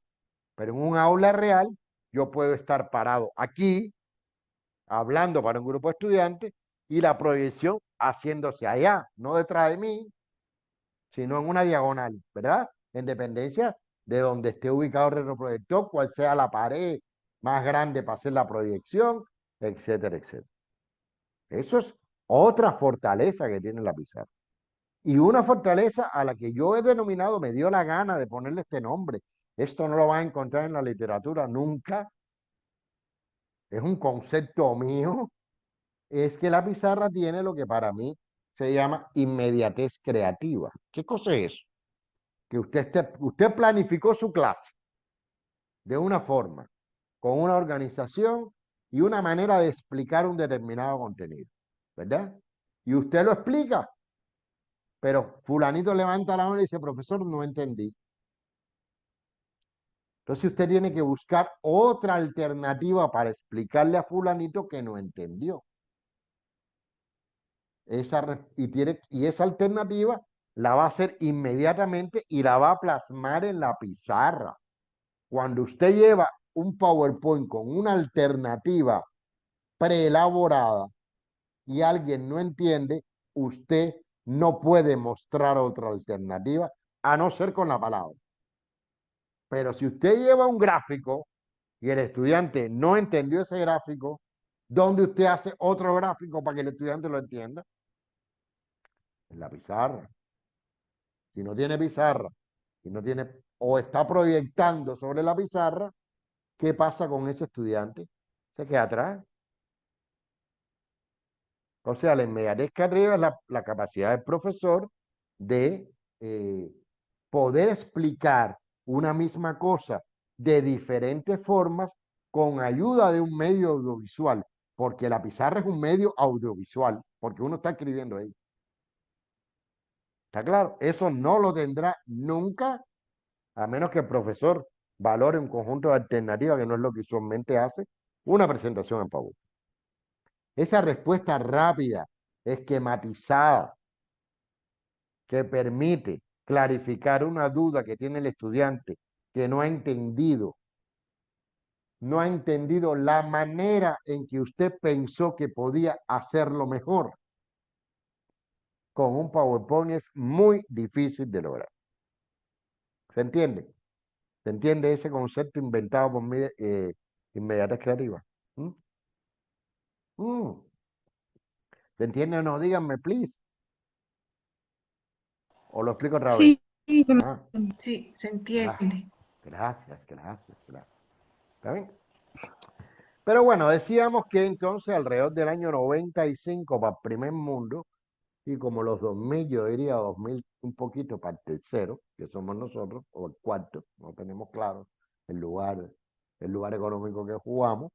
pero en un aula real yo puedo estar parado aquí, hablando para un grupo de estudiantes y la proyección haciéndose allá, no detrás de mí, sino en una diagonal, ¿verdad? En dependencia de donde esté ubicado el retroproyector, cuál sea la pared más grande para hacer la proyección, etcétera, etcétera. Eso es otra fortaleza que tiene la pizarra. Y una fortaleza a la que yo he denominado, me dio la gana de ponerle este nombre. Esto no lo vas a encontrar en la literatura nunca. Es un concepto mío. Es que la pizarra tiene lo que para mí se llama inmediatez creativa. ¿Qué cosa es eso? Que usted planificó su clase de una forma, con una organización y una manera de explicar un determinado contenido, ¿verdad? Y usted lo explica, pero fulanito levanta la mano y dice, profesor, no entendí. Entonces usted tiene que buscar otra alternativa para explicarle a fulanito que no entendió. Y esa alternativa la va a hacer inmediatamente y la va a plasmar en la pizarra. Cuando usted lleva un PowerPoint con una alternativa preelaborada, y alguien no entiende, usted no puede mostrar otra alternativa a no ser con la palabra. Pero si usted lleva un gráfico y el estudiante no entendió ese gráfico, ¿dónde usted hace otro gráfico para que el estudiante lo entienda? En la pizarra. Si no tiene pizarra, si no tiene, o está proyectando sobre la pizarra, ¿qué pasa con ese estudiante? Se queda atrás. O sea, la inmediatez que arriba es la capacidad del profesor de poder explicar una misma cosa de diferentes formas con ayuda de un medio audiovisual, porque la pizarra es un medio audiovisual, porque uno está escribiendo ahí. ¿Está claro? Eso no lo tendrá nunca, a menos que el profesor valore un conjunto de alternativas, que no es lo que usualmente hace, una presentación en PowerPoint. Esa respuesta rápida, esquematizada, que permite clarificar una duda que tiene el estudiante que no ha entendido la manera en que usted pensó que podía hacerlo mejor. Con un PowerPoint es muy difícil de lograr. ¿Se entiende? ¿Se entiende ese concepto inventado por mí, inmediatez creativa? ¿Mm? Mm. ¿Se entiende o no? Díganme, please. O lo explico otra vez. Sí, sí, se me- Ah, Sí, se gra- entiende. gracias. ¿Está bien? Pero bueno, decíamos que entonces alrededor del año 95 para el primer mundo, y como los 2000, yo diría 2000 un poquito para el tercero, que somos nosotros, o el cuarto, no tenemos claro el lugar económico que jugamos,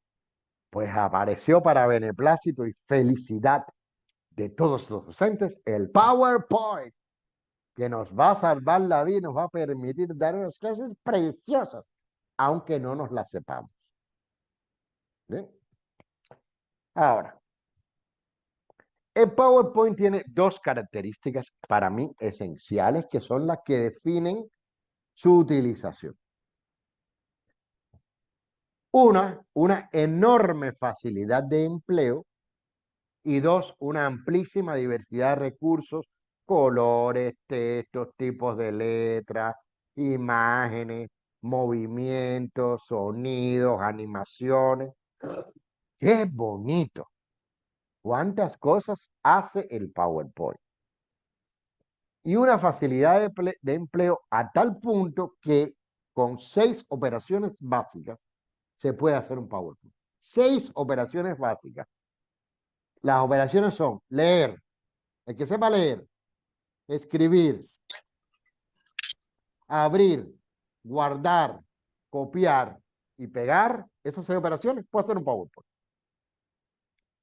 pues apareció para beneplácito y felicidad de todos los docentes el PowerPoint, que nos va a salvar la vida y nos va a permitir dar unas clases preciosas, aunque no nos las sepamos. ¿Bien? Ahora, el PowerPoint tiene dos características para mí esenciales que son las que definen su utilización. Una enorme facilidad de empleo y dos, una amplísima diversidad de recursos, colores, textos, tipos de letras, imágenes, movimientos, sonidos, animaciones. ¡Qué bonito! ¿Cuántas cosas hace el PowerPoint? Y una facilidad de empleo a tal punto que con 6 operaciones básicas se puede hacer un PowerPoint. 6 operaciones básicas. Las operaciones son leer, el que sepa leer, escribir, abrir, guardar, copiar y pegar. Esas 6 operaciones puede hacer un PowerPoint.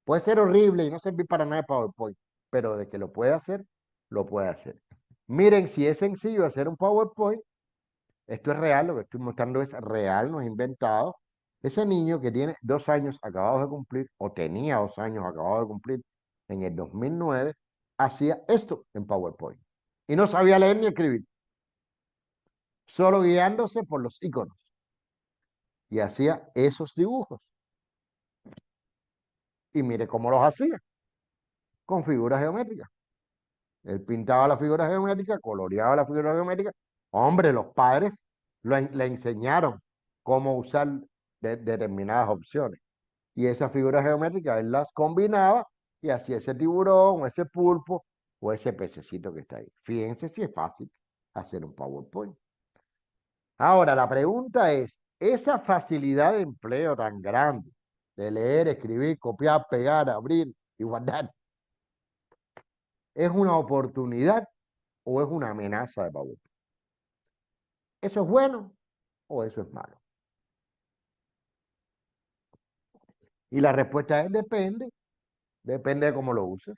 Puede ser horrible y no servir para nada el PowerPoint, pero de que lo puede hacer, lo puede hacer. Miren, si es sencillo hacer un PowerPoint, esto es real, lo que estoy mostrando es real, no es inventado. Ese niño que tiene 2 años acabados de cumplir, o tenía 2 años acabados de cumplir en el 2009, hacía esto en PowerPoint. Y no sabía leer ni escribir, solo guiándose por los iconos. Y hacía esos dibujos. Y mire cómo los hacía, con figuras geométricas. Él pintaba la figura geométrica, coloreaba la figura geométrica. Hombre, los padres le enseñaron cómo usar determinadas opciones. Y esas figuras geométricas él las combinaba y hacía ese tiburón, o ese pulpo, o ese pececito que está ahí. Fíjense si es fácil hacer un PowerPoint. Ahora, la pregunta es, esa facilidad de empleo tan grande, de leer, escribir, copiar, pegar, abrir y guardar, ¿es una oportunidad o es una amenaza de PowerPoint? ¿Eso es bueno o eso es malo? Y la respuesta es depende de cómo lo uses.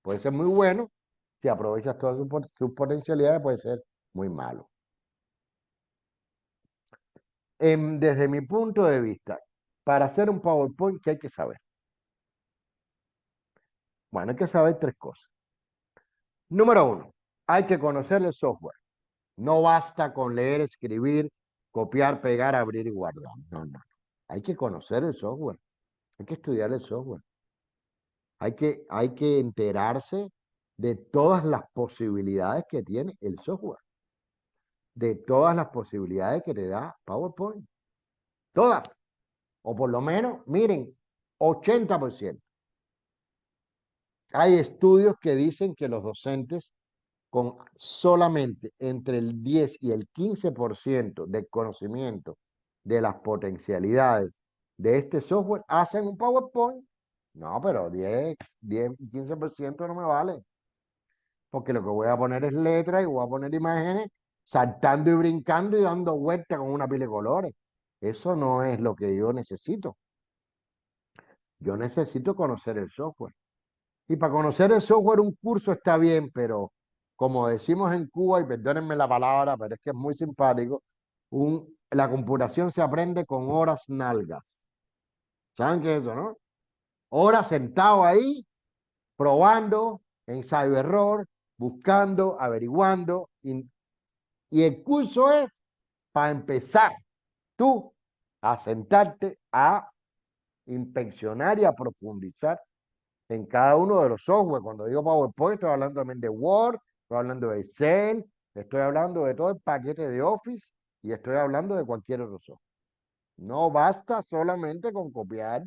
Puede ser muy bueno, si aprovechas todas sus potencialidades, puede ser muy malo. Desde mi punto de vista, para hacer un PowerPoint, ¿qué hay que saber? Bueno, hay que saber 3 cosas. Número 1, hay que conocer el software. No basta con leer, escribir, copiar, pegar, abrir y guardar. No. Hay que conocer el software. Hay que estudiar el software. hay que enterarse de todas las posibilidades que tiene el software, de todas las posibilidades que te da PowerPoint. Todas. O por lo menos, miren, 80%. Hay estudios que dicen que los docentes con solamente entre el 10 y el 15% de conocimiento de las potencialidades de este software hacen un PowerPoint. No, pero 10, 15% no me vale. Porque lo que voy a poner es letras y voy a poner imágenes saltando y brincando y dando vueltas con una pila de colores. Eso no es lo que yo necesito. Yo necesito conocer el software. Y para conocer el software, un curso está bien, pero como decimos en Cuba, y perdónenme la palabra, pero es que es muy simpático, la computación se aprende con horas nalgas. ¿Saben qué es eso, no? Horas sentado ahí, probando, ensayo-error, buscando, averiguando. Y el curso es para empezar tú a sentarte a inspeccionar y a profundizar en cada uno de los software. Cuando digo PowerPoint, estoy hablando también de Word, estoy hablando de Excel, estoy hablando de todo el paquete de Office y estoy hablando de cualquier otro software. No basta solamente con copiar,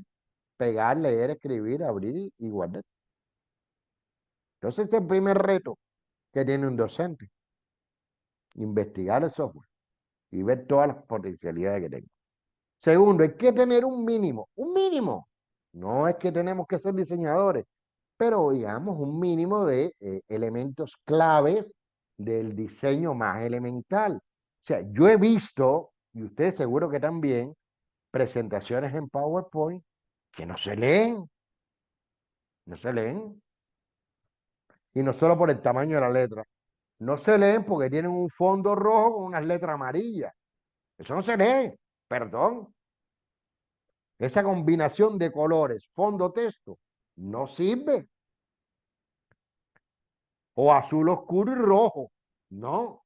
pegar, leer, escribir, abrir y guardar. Entonces, el primer reto que tiene un docente, investigar el software y ver todas las potencialidades que tenga. Segundo, hay que tener un mínimo, un mínimo. No es que tenemos que ser diseñadores, pero digamos un mínimo de elementos claves del diseño más elemental. O sea, yo he visto, y ustedes seguro que también, presentaciones en PowerPoint que no se leen, no se leen. Y no solo por el tamaño de la letra, no se leen porque tienen un fondo rojo con unas letras amarillas. Eso no se lee, perdón. Esa combinación de colores, fondo, texto, no sirve. O azul oscuro y rojo. No. O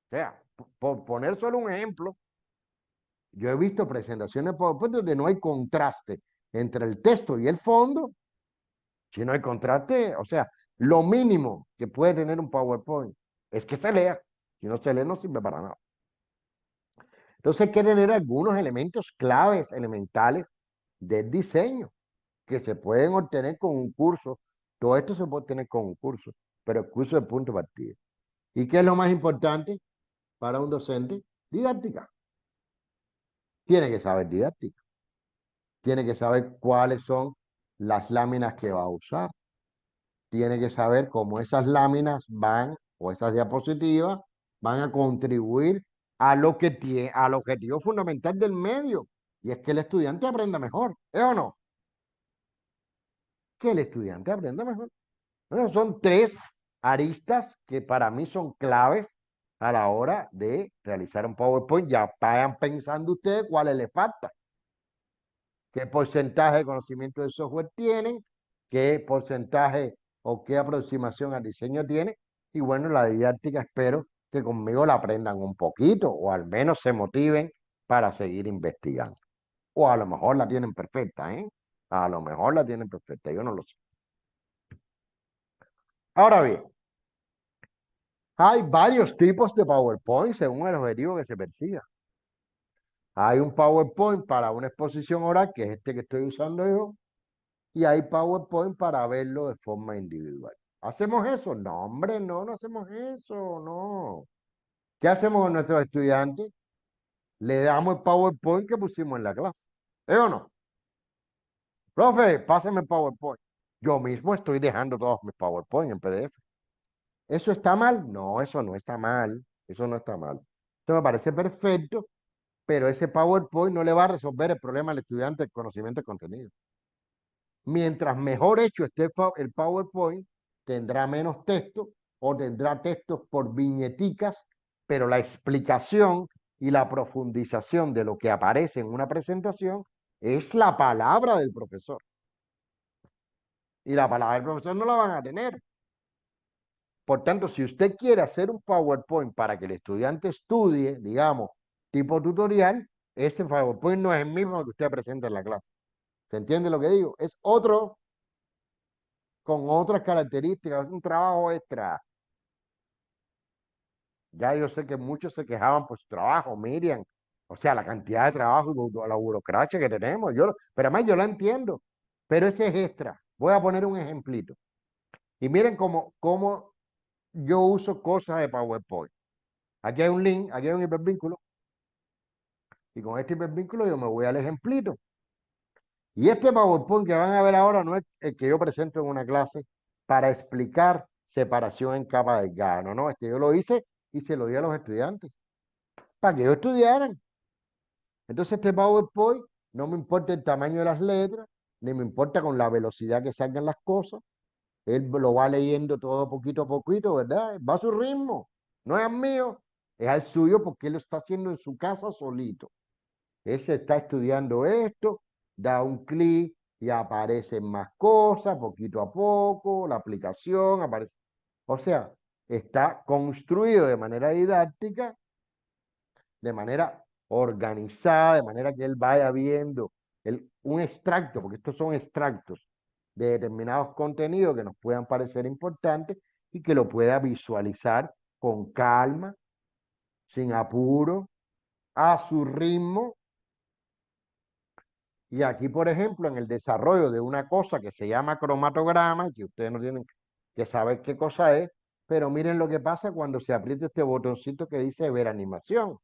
sea, por poner solo un ejemplo, yo he visto presentaciones PowerPoint donde no hay contraste entre el texto y el fondo. Si no hay contraste, o sea, lo mínimo que puede tener un PowerPoint es que se lea. Si no se lee, no sirve para nada. Entonces hay que tener algunos elementos claves, elementales del diseño, que se pueden obtener con un curso. Todo esto se puede obtener con un curso, pero el curso es el punto de partida. ¿Y qué es lo más importante para un docente? Didáctica. Tiene que saber didáctica. Tiene que saber cuáles son las láminas que va a usar. Tiene que saber cómo esas láminas van, o esas diapositivas, van a contribuir a lo que tiene, al objetivo fundamental del medio. Y es que el estudiante aprenda mejor. ¿Es o no? Que el estudiante aprenda mejor. Bueno, son tres aristas que para mí son claves a la hora de realizar un PowerPoint. Ya vayan pensando ustedes cuáles les falta. ¿Qué porcentaje de conocimiento del software tienen? ¿Qué porcentaje o qué aproximación al diseño tiene? Y bueno, la didáctica espero que conmigo la aprendan un poquito o al menos se motiven para seguir investigando. O a lo mejor la tienen perfecta, ¿eh? A lo mejor la tienen perfecta, yo no lo sé. Ahora bien, hay varios tipos de PowerPoint según el objetivo que se persiga. Hay un PowerPoint para una exposición oral, que es este que estoy usando yo, y hay PowerPoint para verlo de forma individual. ¿Hacemos eso? No, hombre, no, no hacemos eso, no. ¿Qué hacemos con nuestros estudiantes? Le damos el PowerPoint que pusimos en la clase. ¿Eh o no? Profe, pásame el PowerPoint. Yo mismo estoy dejando todos mis PowerPoint en PDF. ¿Eso está mal? No, eso no está mal. Eso no está mal. Esto me parece perfecto, pero ese PowerPoint no le va a resolver el problema al estudiante del conocimiento del contenido. Mientras mejor hecho esté el PowerPoint, tendrá menos texto o tendrá textos por viñeticas, pero la explicación y la profundización de lo que aparece en una presentación es la palabra del profesor. Y la palabra del profesor no la van a tener. Por tanto, si usted quiere hacer un PowerPoint para que el estudiante estudie, digamos, tipo tutorial, ese PowerPoint no es el mismo que usted presenta en la clase. ¿Se entiende lo que digo? Es otro. con otras características, es un trabajo extra. Ya yo sé que muchos se quejaban por su trabajo, Miriam. O sea, la cantidad de trabajo y la burocracia que tenemos. Pero además yo la entiendo. Pero ese es extra. Voy a poner un ejemplito. Y miren cómo yo uso cosas de PowerPoint. Aquí hay un link, aquí hay un hipervínculo. Y con este hipervínculo yo me voy al ejemplito. Y este PowerPoint que van a ver ahora no es el que yo presento en una clase para explicar separación en capa delgada. No, no, este yo lo hice y se lo di a los estudiantes para que ellos estudiaran. Entonces este PowerPoint no me importa el tamaño de las letras, ni me importa con la velocidad que salgan las cosas. Él lo va leyendo todo poquito a poquito, ¿verdad? Va a su ritmo. No es al mío, es al suyo porque él lo está haciendo en su casa solito. Él se está estudiando esto, da un clic y aparecen más cosas poquito a poco, la aplicación aparece. O sea, está construido de manera didáctica, de manera organizada, de manera que él vaya viendo un extracto, porque estos son extractos de determinados contenidos que nos puedan parecer importantes y que lo pueda visualizar con calma, sin apuro, a su ritmo. Y aquí, por ejemplo, en el desarrollo de una cosa que se llama cromatograma, que ustedes no tienen que saber qué cosa es, pero miren lo que pasa cuando se aprieta este botoncito que dice ver animación.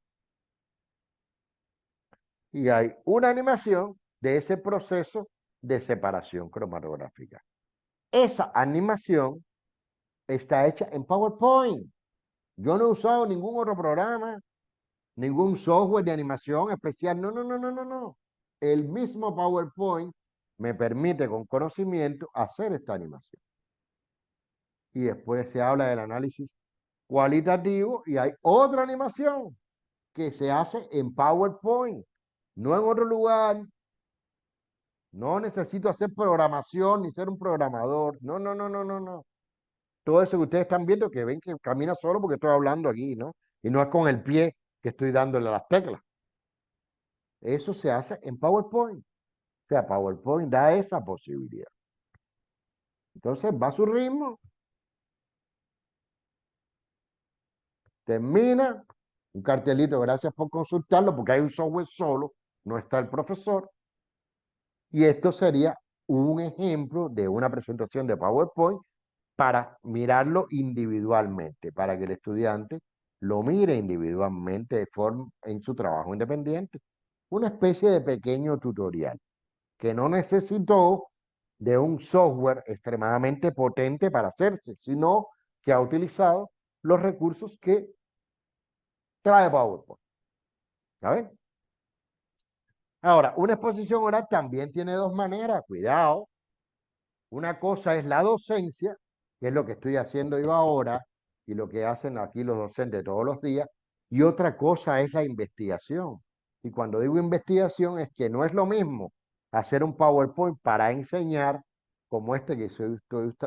Y hay una animación de ese proceso de separación cromatográfica. Esa animación está hecha en PowerPoint. Yo no he usado ningún otro programa, ningún software de animación especial. No, no, no, no, no, no. El mismo PowerPoint me permite con conocimiento hacer esta animación. Y después se habla del análisis cualitativo y hay otra animación que se hace en PowerPoint, no en otro lugar. No necesito hacer programación ni ser un programador. No, no, no, no, no, no. Todo eso que ustedes están viendo, que ven que camina solo porque estoy hablando aquí, ¿no? Y no es con el pie que estoy dándole a las teclas. Eso se hace en PowerPoint. O sea, PowerPoint da esa posibilidad. Entonces va a su ritmo, termina, un cartelito, gracias por consultarlo, porque hay un software solo, no está el profesor. Y esto sería un ejemplo de una presentación de PowerPoint para mirarlo individualmente, para que el estudiante lo mire individualmente de forma en su trabajo independiente. Una especie de pequeño tutorial que no necesitó de un software extremadamente potente para hacerse, sino que ha utilizado los recursos que trae PowerPoint. ¿Saben? Ahora, una exposición oral también tiene dos maneras, cuidado. Una cosa es la docencia, que es lo que estoy haciendo yo ahora y lo que hacen aquí los docentes todos los días, y otra cosa es la investigación. Y cuando digo investigación es que no es lo mismo hacer un PowerPoint para enseñar, como este que estoy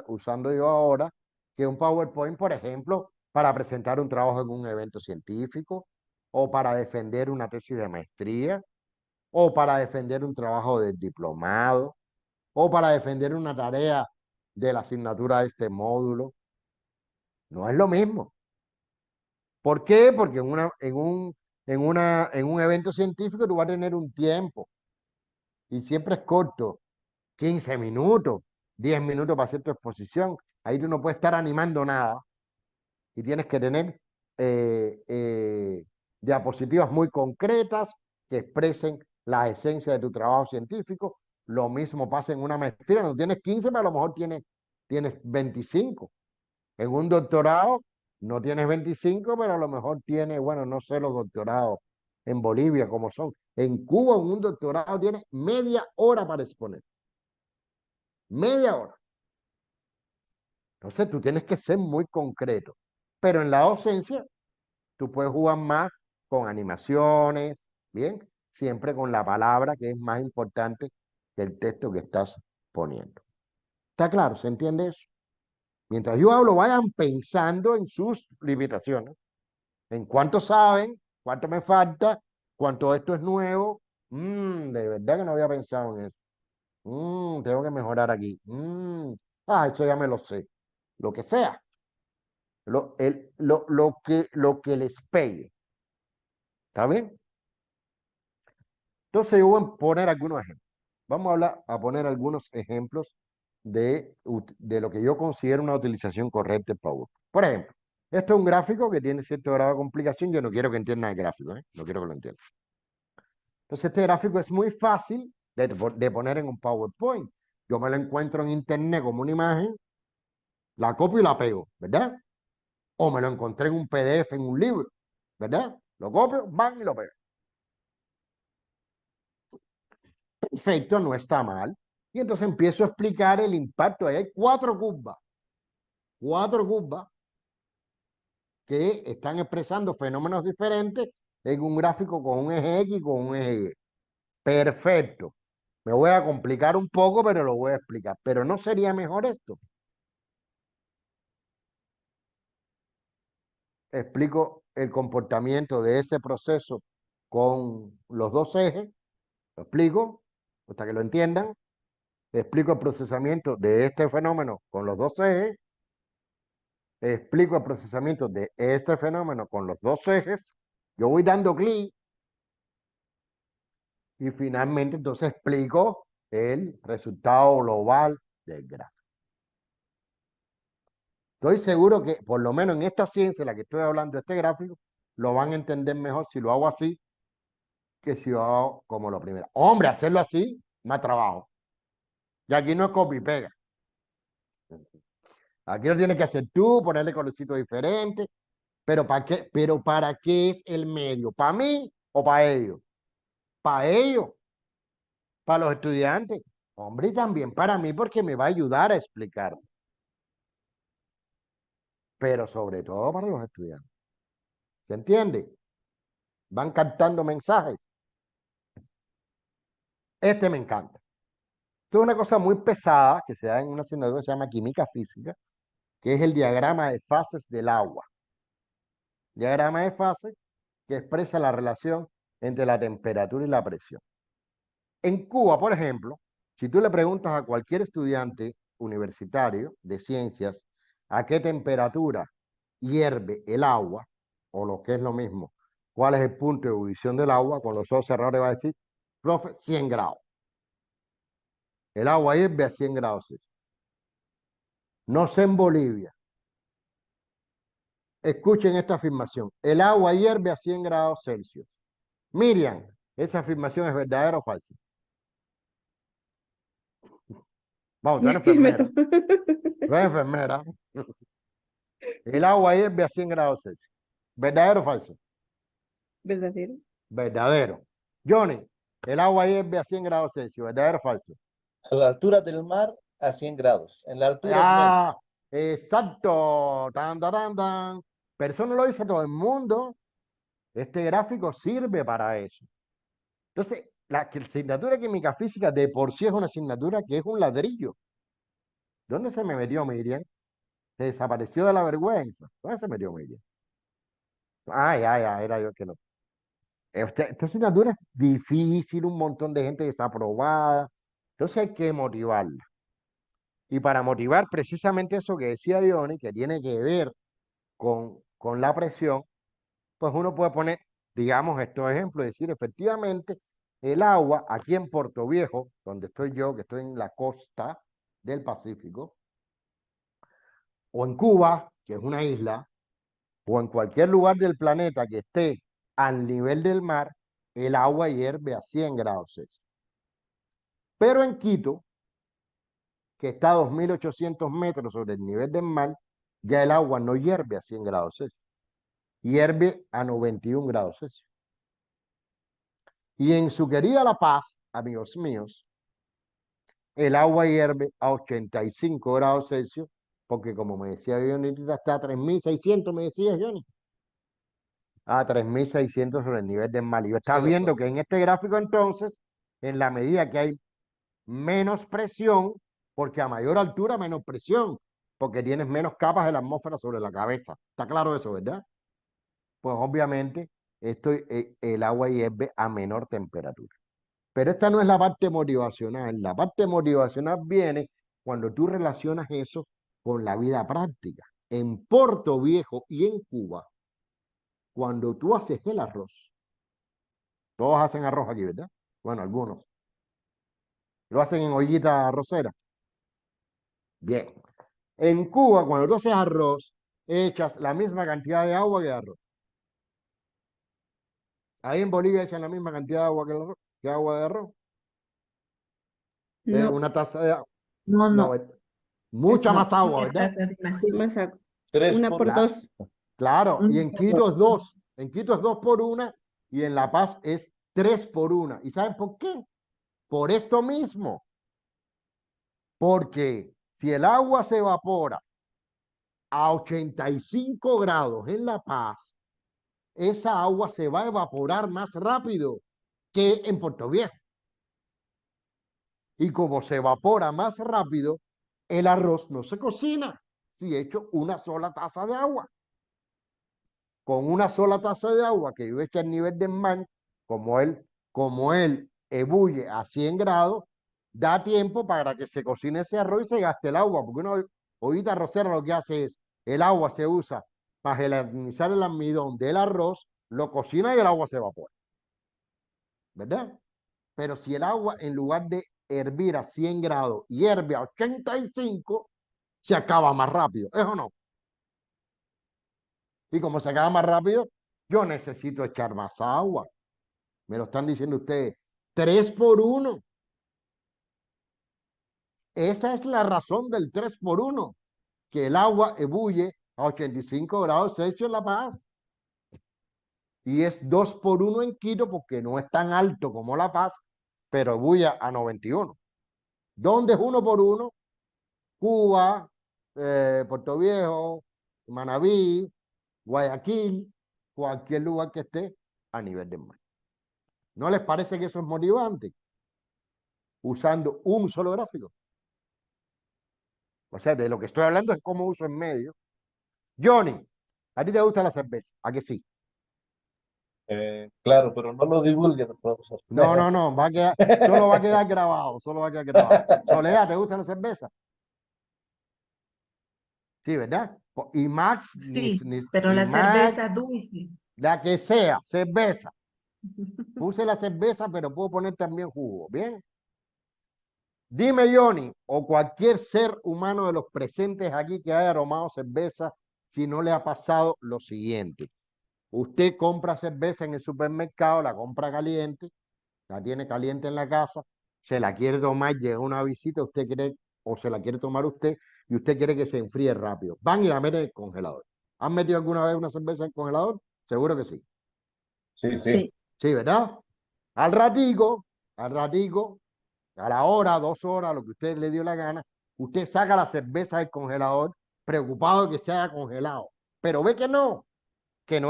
usando yo ahora, que un PowerPoint, por ejemplo, para presentar un trabajo en un evento científico, o para defender una tesis de maestría, o para defender un trabajo de diplomado o para defender una tarea de la asignatura de este módulo. No es lo mismo. ¿Por qué? Porque en un evento científico tú vas a tener un tiempo y siempre es corto, 15 minutos, 10 minutos para hacer tu exposición. Ahí tú no puedes estar animando nada y tienes que tener eh, eh, diapositivas muy concretas que expresen la esencia de tu trabajo científico. Lo mismo pasa en una maestría, no tienes 15, pero a lo mejor tienes 25. En un doctorado no tienes 25, pero a lo mejor tienes, bueno, no sé los doctorados en Bolivia cómo son. En Cuba, en un doctorado tienes media hora para exponer. Media hora. Entonces tú tienes que ser muy concreto. Pero en la docencia tú puedes jugar más con animaciones, ¿bien? Siempre con la palabra que es más importante que el texto que estás poniendo. ¿Está claro? ¿Se entiende eso? Mientras yo hablo, vayan pensando en sus limitaciones, en cuánto saben, cuánto me falta, cuánto esto es nuevo. De verdad que no había pensado en eso. Tengo que mejorar aquí. Eso ya me lo sé. Lo que sea. Lo que les pegue. ¿Está bien? Entonces yo voy a poner algunos ejemplos. Vamos a poner algunos ejemplos de lo que yo considero una utilización correcta en PowerPoint. Por ejemplo, esto es un gráfico que tiene cierto grado de complicación. Yo no quiero que entiendan el gráfico, ¿eh? No quiero que lo entiendan. Entonces este gráfico es muy fácil de poner en un PowerPoint. Yo me lo encuentro en internet como una imagen, la copio y la pego, ¿verdad? O me lo encontré en un PDF, en un libro, ¿verdad? Lo copio, van y lo pego. Perfecto, no está mal. Y entonces empiezo a explicar el impacto. Ahí hay cuatro curvas que están expresando fenómenos diferentes en un gráfico con un eje X y con un eje Y. Perfecto. Me voy a complicar un poco, pero lo voy a explicar. Pero ¿no sería mejor esto? Explico el comportamiento de ese proceso con los dos ejes. Lo explico hasta que lo entiendan. Explico el procesamiento de este fenómeno con los dos ejes. Explico el procesamiento de este fenómeno con los dos ejes. Yo voy dando clic y finalmente entonces explico el resultado global del gráfico. Estoy seguro que por lo menos en esta ciencia en la que estoy hablando, este gráfico, lo van a entender mejor si lo hago así que si lo hago como lo primero. Hombre, hacerlo así, más trabajo. Y aquí no es copy y pega. Aquí lo tienes que hacer tú, ponerle colorcito diferente. Pero ¿para qué es el medio? ¿Para mí o para ellos? Para ellos, para los estudiantes. Hombre, y también para mí porque me va a ayudar a explicar. Pero sobre todo para los estudiantes. ¿Se entiende? Van captando mensajes. Este me encanta. Esto es una cosa muy pesada que se da en una asignatura que se llama química física, que es el diagrama de fases del agua. Diagrama de fases que expresa la relación entre la temperatura y la presión. En Cuba, por ejemplo, si tú le preguntas a cualquier estudiante universitario de ciencias a qué temperatura hierve el agua, o lo que es lo mismo, cuál es el punto de ebullición del agua, con los ojos cerrados le va a decir, profe, 100 grados. El agua hierve a 100 grados Celsius. No sé en Bolivia. Escuchen esta afirmación. El agua hierve a 100 grados Celsius. Miriam, ¿esa afirmación es verdadera o falsa? Vamos, tú eres enfermera. Tú eres enfermera. El agua hierve a 100 grados Celsius. ¿Verdadero o falso? Verdadero. Verdadero. Johnny, el agua hierve a 100 grados Celsius. ¿Verdadero o falso? A la altura del mar a 100 grados. En la altura es Ah, menos. exacto. Tan, tan, tan, tan. Pero eso no lo dice todo el mundo. Este gráfico sirve para eso. Entonces, la asignatura de química física de por sí es una asignatura que es un ladrillo. ¿Dónde se me metió Miriam? Se desapareció de la vergüenza. ¿Dónde se metió Miriam? Ay, ay, ay, era yo que no. Esta asignatura es difícil, un montón de gente desaprobada. Entonces hay que motivarla. Y para motivar precisamente eso que decía Diony, que tiene que ver con la presión, pues uno puede poner, digamos, estos ejemplos, decir, efectivamente, el agua aquí en Puerto Viejo, donde estoy yo, que estoy en la costa del Pacífico, o en Cuba, que es una isla, o en cualquier lugar del planeta que esté al nivel del mar, el agua hierve a 100 grados Celsius. Pero en Quito, que está a 2.800 metros sobre el nivel del mar, ya el agua no hierve a 100 grados Celsius, hierve a 91 grados Celsius. Y en su querida La Paz, amigos míos, el agua hierve a 85 grados Celsius, porque como me decía Johnny, está a 3.600, me decía Johnny. A 3.600 sobre el nivel del mar. Y estás Cero viendo por- que en este gráfico entonces, en la medida que hay menos presión, porque a mayor altura menos presión, porque tienes menos capas de la atmósfera sobre la cabeza. ¿Está claro eso, verdad? Pues obviamente el agua hierve a menor temperatura. Pero esta no es la parte motivacional. La parte motivacional viene cuando tú relacionas eso con la vida práctica. En Puerto Viejo y en Cuba, cuando tú haces el arroz, todos hacen arroz aquí, ¿verdad? Bueno, algunos. Lo hacen en ollita arrocera. Bien. En Cuba, cuando tú haces arroz, echas la misma cantidad de agua que de arroz. Ahí en Bolivia echan la misma cantidad de agua que, el arroz, que agua de arroz. No, Una taza de agua. No, No, no, mucha no, más agua, una ¿verdad? taza de más. sí me saco. 3 Una por por Claro, dos. claro. Y en Quito es Dos. 2. En Quito es 2 por 1 y en La Paz es 3 por 1. ¿Y saben por qué? Por esto mismo. Porque si el agua se evapora a 85 grados en La Paz, esa agua se va a evaporar más rápido que en Puerto Viejo. Y como se evapora más rápido, el arroz no se cocina si echo una sola taza de agua. Con una sola taza de agua que yo eche al nivel del mar, como él ebulle a 100 grados, da tiempo para que se cocine ese arroz y se gaste el agua, porque una ollita arrocera lo que hace es, el agua se usa para gelatinizar el almidón del arroz, lo cocina y el agua se evapora, ¿verdad? Pero si el agua, en lugar de hervir a 100 grados, hierve a 85, se acaba más rápido, ¿es o no? Y como se acaba más rápido, yo necesito echar más agua. Me lo están diciendo ustedes. 3 por 1. Esa es la razón del 3 por 1. Que el agua ebulle a 85 grados Celsius en La Paz. Y es 2 por 1 en Quito porque no es tan alto como La Paz, pero ebulle a 91. ¿Dónde es 1 por 1? Cuba, Puerto Viejo, Manabí, Guayaquil, cualquier lugar que esté a nivel del mar. ¿No les parece que eso es motivante? Usando un solo gráfico. O sea, de lo que estoy hablando es cómo uso en medio. Johnny, ¿a ti te gusta la cerveza? ¿A que sí? Claro, pero no lo divulguen, profesor. No, no, no, solo va a quedar grabado, solo va a quedar grabado. Soledad, ¿te gusta la cerveza? Sí, ¿verdad? Y Max, Sí, pero la Max, cerveza dulce. la que sea, cerveza. Puse la cerveza, pero puedo poner también jugo, ¿bien? Dime, Johnny, o cualquier ser humano de los presentes aquí que haya tomado cerveza, si no le ha pasado lo siguiente. Usted compra cerveza en el supermercado, la compra caliente, la tiene caliente en la casa, se la quiere tomar, llega una visita, usted quiere, o se la quiere tomar usted, y usted quiere que se enfríe rápido. Van y la meten en el congelador. ¿Han metido alguna vez una cerveza en el congelador? Seguro que sí. Sí, sí. Sí, Sí, ¿verdad? Al ratico, a la hora, 2 horas, lo que usted le dio la gana, usted saca la cerveza del congelador, preocupado de que se haya congelado. Pero ve que no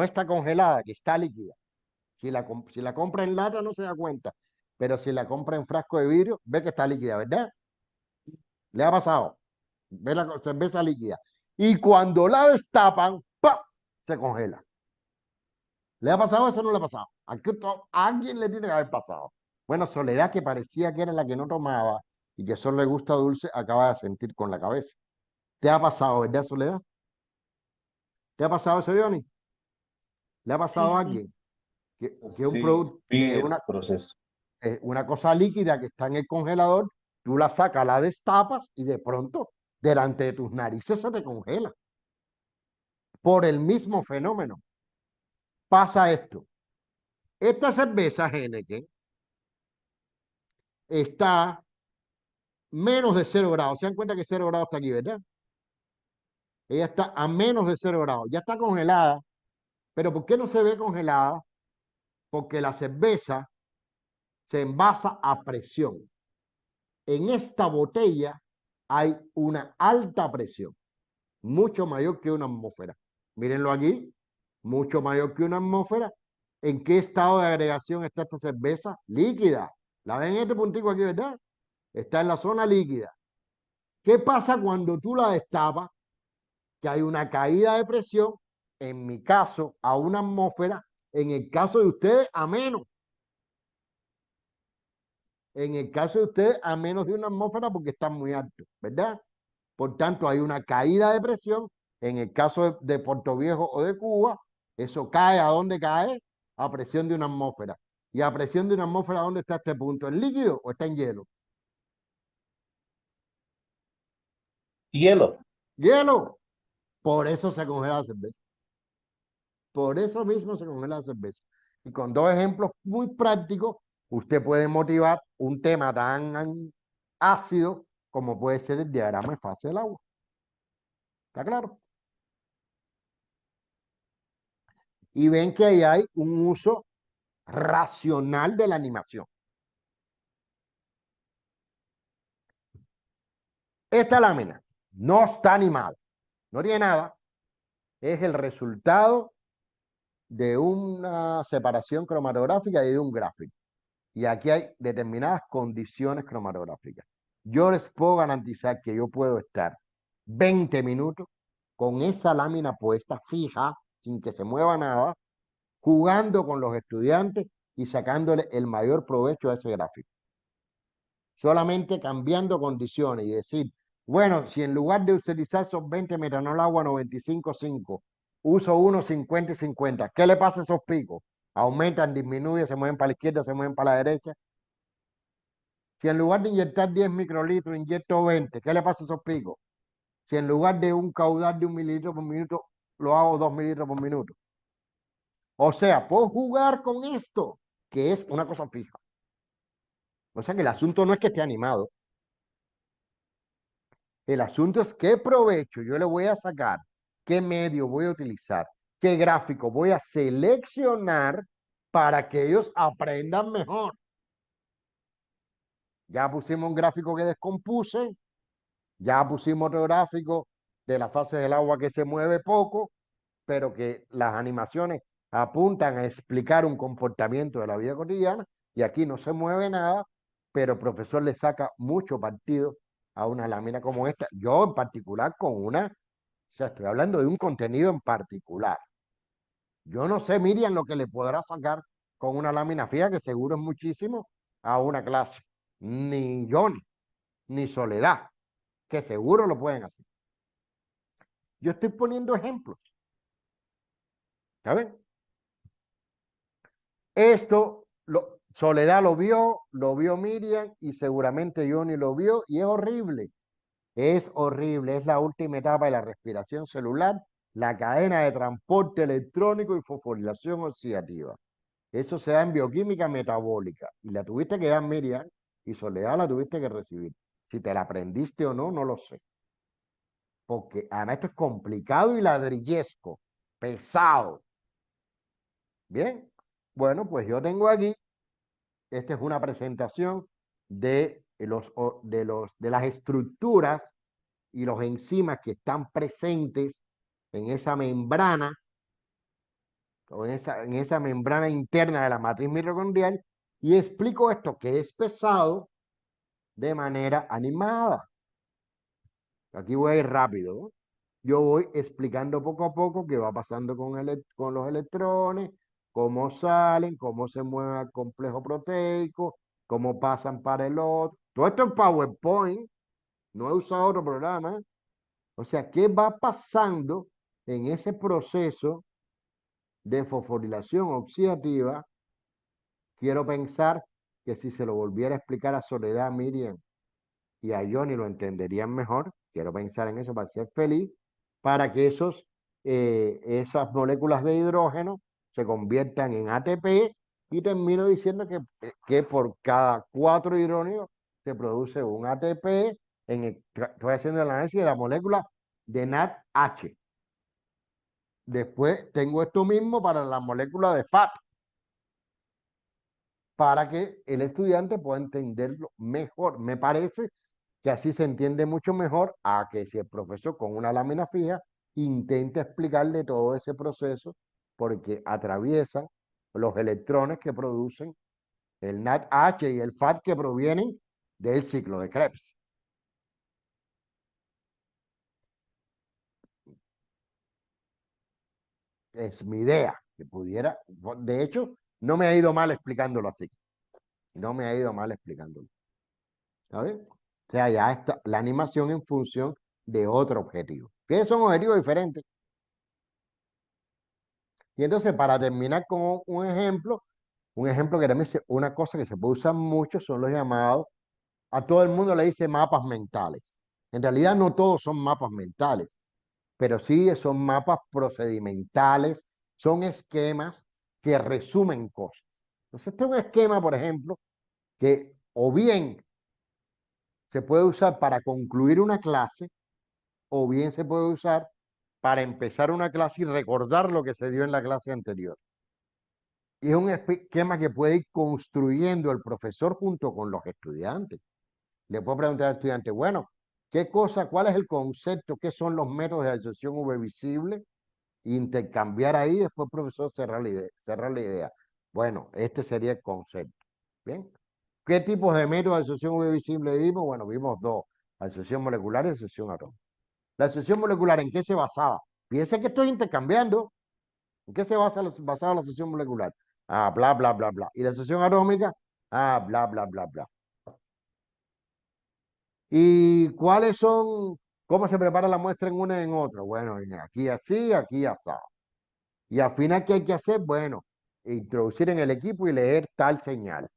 está congelada, que está líquida. Si la compra en lata no se da cuenta, pero si la compra en frasco de vidrio, ve que está líquida, ¿verdad? Le ha pasado. Ve la cerveza líquida. Y cuando la destapan, ¡pa! Se congela. ¿Le ha pasado eso o no le ha pasado? A alguien le tiene que haber pasado. Bueno, Soledad, que parecía que era la que no tomaba y que solo le gusta dulce, acaba de sentir con la cabeza. ¿Te ha pasado, verdad, Soledad? ¿Te ha pasado eso, Johnny? ¿Le ha Sí, pasado a sí. alguien? Que un Sí, producto, vi el proceso. una cosa líquida que está en el congelador, tú la sacas, la destapas y de pronto delante de tus narices se te congela. Por el mismo fenómeno. Pasa esto. Esta cerveza Heineken está menos de 0 grados. Se dan cuenta que 0 grados está aquí, ¿verdad? Ella está a menos de 0 grados. Ya está congelada. Pero ¿por qué no se ve congelada? Porque la cerveza se envasa a presión. En esta botella hay una alta presión, mucho mayor que una atmósfera. Mírenlo aquí, mucho mayor que una atmósfera. ¿En qué estado de agregación está esta cerveza? Líquida. ¿La ven en este puntico aquí, verdad? Está en la zona líquida. ¿Qué pasa cuando tú la destapas? Que hay una caída de presión, en mi caso, a una atmósfera, en el caso de ustedes, a menos. En el caso de ustedes, a menos de una atmósfera porque están muy altos, ¿verdad? Por tanto, hay una caída de presión. En el caso de Puerto Viejo o de Cuba, eso cae. ¿A dónde cae? A presión de una atmósfera. ¿Y a presión de una atmósfera dónde está este punto? ¿En líquido o está en hielo? Hielo. Hielo. Por eso se congela la cerveza. Por eso mismo se congela la cerveza. Y con dos ejemplos muy prácticos, usted puede motivar un tema tan ácido como puede ser el diagrama de fase del agua. ¿Está claro? Y ven que ahí hay un uso racional de la animación. Esta lámina no está animada, no tiene nada, es el resultado de una separación cromatográfica y de un gráfico. Y aquí hay determinadas condiciones cromatográficas. Yo les puedo garantizar que yo puedo estar 20 minutos con esa lámina puesta fija, sin que se mueva nada, jugando con los estudiantes y sacándole el mayor provecho a ese gráfico. Solamente cambiando condiciones y decir, bueno, si en lugar de utilizar esos 20 metanol agua 95,5, uso unos 50 y 50, ¿qué le pasa a esos picos? Aumentan, disminuyen, se mueven para la izquierda, se mueven para la derecha. Si en lugar de inyectar 10 microlitros, inyecto 20, ¿qué le pasa a esos picos? Si en lugar de un caudal de 1 mililitro por minuto, lo hago 2 mililitros por minuto. O sea, puedo jugar con esto, que es una cosa fija. O sea que el asunto no es que esté animado. El asunto es qué provecho yo le voy a sacar, qué medio voy a utilizar, qué gráfico voy a seleccionar para que ellos aprendan mejor. Ya pusimos un gráfico que descompuse, ya pusimos otro gráfico de la fase del agua que se mueve poco, pero que las animaciones apuntan a explicar un comportamiento de la vida cotidiana y aquí no se mueve nada, pero el profesor le saca mucho partido a una lámina como esta. Yo en particular con una, o sea, estoy hablando de un contenido en particular. Yo no sé, Miriam, lo que le podrá sacar con una lámina fija, que seguro es muchísimo, a una clase. Ni Johnny, ni Soledad, que seguro lo pueden hacer. Yo estoy poniendo ejemplos. ¿Saben? Esto, Soledad lo vio Miriam y seguramente Johnny lo vio y es horrible. Es horrible, es la última etapa de la respiración celular, la cadena de transporte electrónico y fosforilación oxidativa. Eso se da en bioquímica metabólica y la tuviste que dar Miriam y Soledad la tuviste que recibir. Si te la aprendiste o no, no lo sé. Porque además esto es complicado y ladrillesco, pesado. Bien, bueno, pues yo tengo aquí, esta es una presentación de las estructuras y los enzimas que están presentes en esa membrana o en esa membrana interna de la matriz mitocondrial y explico esto que es pesado de manera animada. Aquí voy a ir rápido, ¿no? Yo voy explicando poco a poco qué va pasando con los electrones, cómo salen, cómo se mueve el complejo proteico, cómo pasan para el otro. Todo esto en PowerPoint, no he usado otro programa. O sea, ¿qué va pasando en ese proceso de fosforilación oxidativa? Quiero pensar que si se lo volviera a explicar a Soledad, Miriam y a Johnny lo entenderían mejor. Quiero pensar en eso para ser feliz, para que esas moléculas de hidrógeno se conviertan en ATP y termino diciendo que por cada 4 hidrógenos se produce un ATP. Estoy haciendo el análisis de la molécula de NADH. Después tengo esto mismo para la molécula de FAT, para que el estudiante pueda entenderlo mejor. Me parece que así se entiende mucho mejor a que si el profesor con una lámina fija intenta explicarle todo ese proceso, porque atraviesa los electrones que producen el NADH y el FAT que provienen del ciclo de Krebs. Es mi idea, que pudiera, de hecho, no me ha ido mal explicándolo así. No me ha ido mal explicándolo. ¿Sabes? O sea, ya está la animación en función de otro objetivo. Que son objetivos diferentes. Y entonces, para terminar con un ejemplo que también una cosa que se puede usar mucho son los llamados, a todo el mundo le dice mapas mentales. En realidad no todos son mapas mentales, pero sí son mapas procedimentales, son esquemas que resumen cosas. Entonces, este es un esquema, por ejemplo, que o bien se puede usar para concluir una clase, o bien se puede usar para empezar una clase y recordar lo que se dio en la clase anterior. Y es un esquema que puede ir construyendo el profesor junto con los estudiantes. Le puedo preguntar al estudiante, bueno, ¿qué cosa, cuál es el concepto, qué son los métodos de asociación V visible? Intercambiar ahí, después el profesor cerrar la idea. Bueno, este sería el concepto. ¿Bien? ¿Qué tipos de métodos de asociación V visible vimos? Bueno, vimos dos, asociación molecular y asociación atómica. La asociación molecular, ¿en qué se basaba? Fíjense que estoy intercambiando. ¿En qué se basaba la asociación molecular? Ah, bla, bla, bla, bla. ¿Y la asociación atómica? Ah, bla, bla, bla, bla. ¿Y cuáles son, cómo se prepara la muestra en una y en otra? Bueno, aquí así, aquí así. Y al final, ¿qué hay que hacer? Bueno, introducir en el equipo y leer tal señal.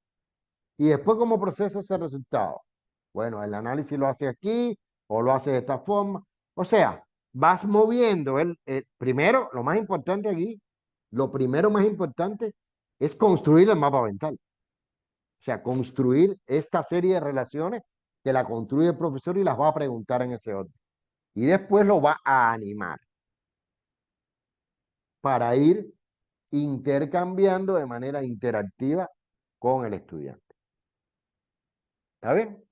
Y después, ¿cómo procesa ese resultado? Bueno, el análisis lo hace aquí o lo hace de esta forma. O sea, vas moviendo primero, lo más importante aquí, lo primero más importante es construir el mapa mental. O sea, construir esta serie de relaciones que la construye el profesor y las va a preguntar en ese orden. Y después lo va a animar para ir intercambiando de manera interactiva con el estudiante. ¿Está bien?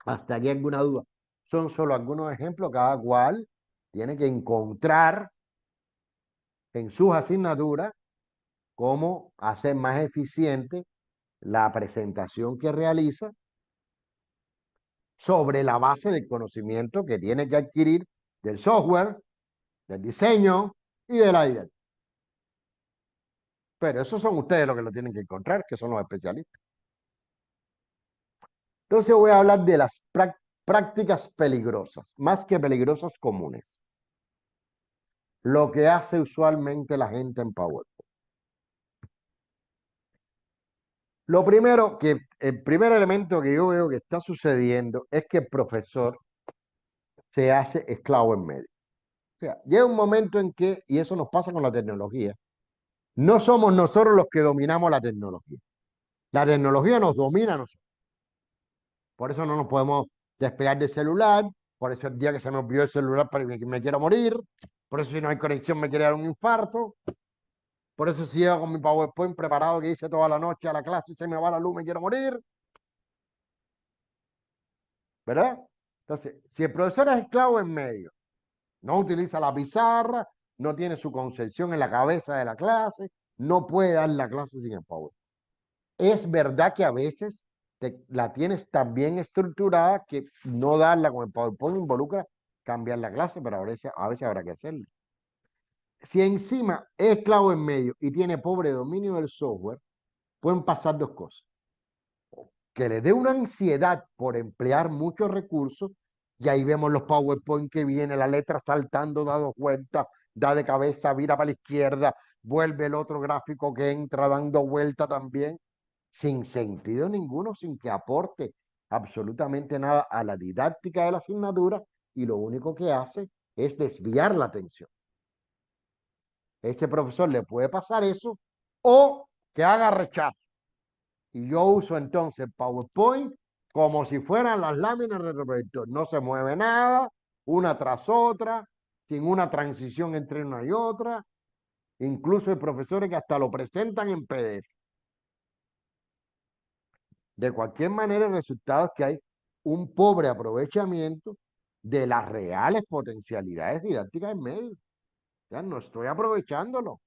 ¿Hasta aquí alguna duda? Son solo algunos ejemplos, cada cual tiene que encontrar en sus asignaturas cómo hacer más eficiente la presentación que realiza sobre la base del conocimiento que tiene que adquirir del software, del diseño y de la idea. Pero esos son ustedes los que lo tienen que encontrar, que son los especialistas. Entonces voy a hablar de las prácticas peligrosas, más que peligrosas comunes. Lo que hace usualmente la gente en PowerPoint. Lo primero el primer elemento que yo veo que está sucediendo es que el profesor se hace esclavo en medio. O sea, llega un momento en que, y eso nos pasa con la tecnología, no somos nosotros los que dominamos la tecnología. La tecnología nos domina a nosotros. Por eso no nos podemos despegar del celular, por eso el día que se me olvidó el celular me quiero morir, por eso si no hay conexión me quiere dar un infarto, por eso si llego con mi PowerPoint preparado que hice toda la noche a la clase y se me va la luz me quiero morir. ¿Verdad? Entonces, si el profesor es esclavo en medio, no utiliza la pizarra, no tiene su concepción en la cabeza de la clase, no puede dar la clase sin el PowerPoint. Es verdad que a veces la tienes tan bien estructurada que no darla con el PowerPoint involucra cambiar la clase, pero a veces habrá que hacerlo. Si encima es esclavo en medio y tiene pobre dominio del software, pueden pasar dos cosas. Que le dé una ansiedad por emplear muchos recursos, y ahí vemos los PowerPoint que viene, la letra saltando, dando vuelta, da de cabeza, vira para la izquierda, vuelve el otro gráfico que entra dando vuelta también, sin sentido ninguno, sin que aporte absolutamente nada a la didáctica de la asignatura, y lo único que hace es desviar la atención. Ese profesor le puede pasar eso, o que haga rechazo. Y yo uso entonces PowerPoint como si fueran las láminas del reproductor. No se mueve nada, una tras otra, sin una transición entre una y otra. Incluso hay profesores que hasta lo presentan en PDF. De cualquier manera, el resultado es que hay un pobre aprovechamiento de las reales potencialidades didácticas en medio. Ya no estoy aprovechándolo.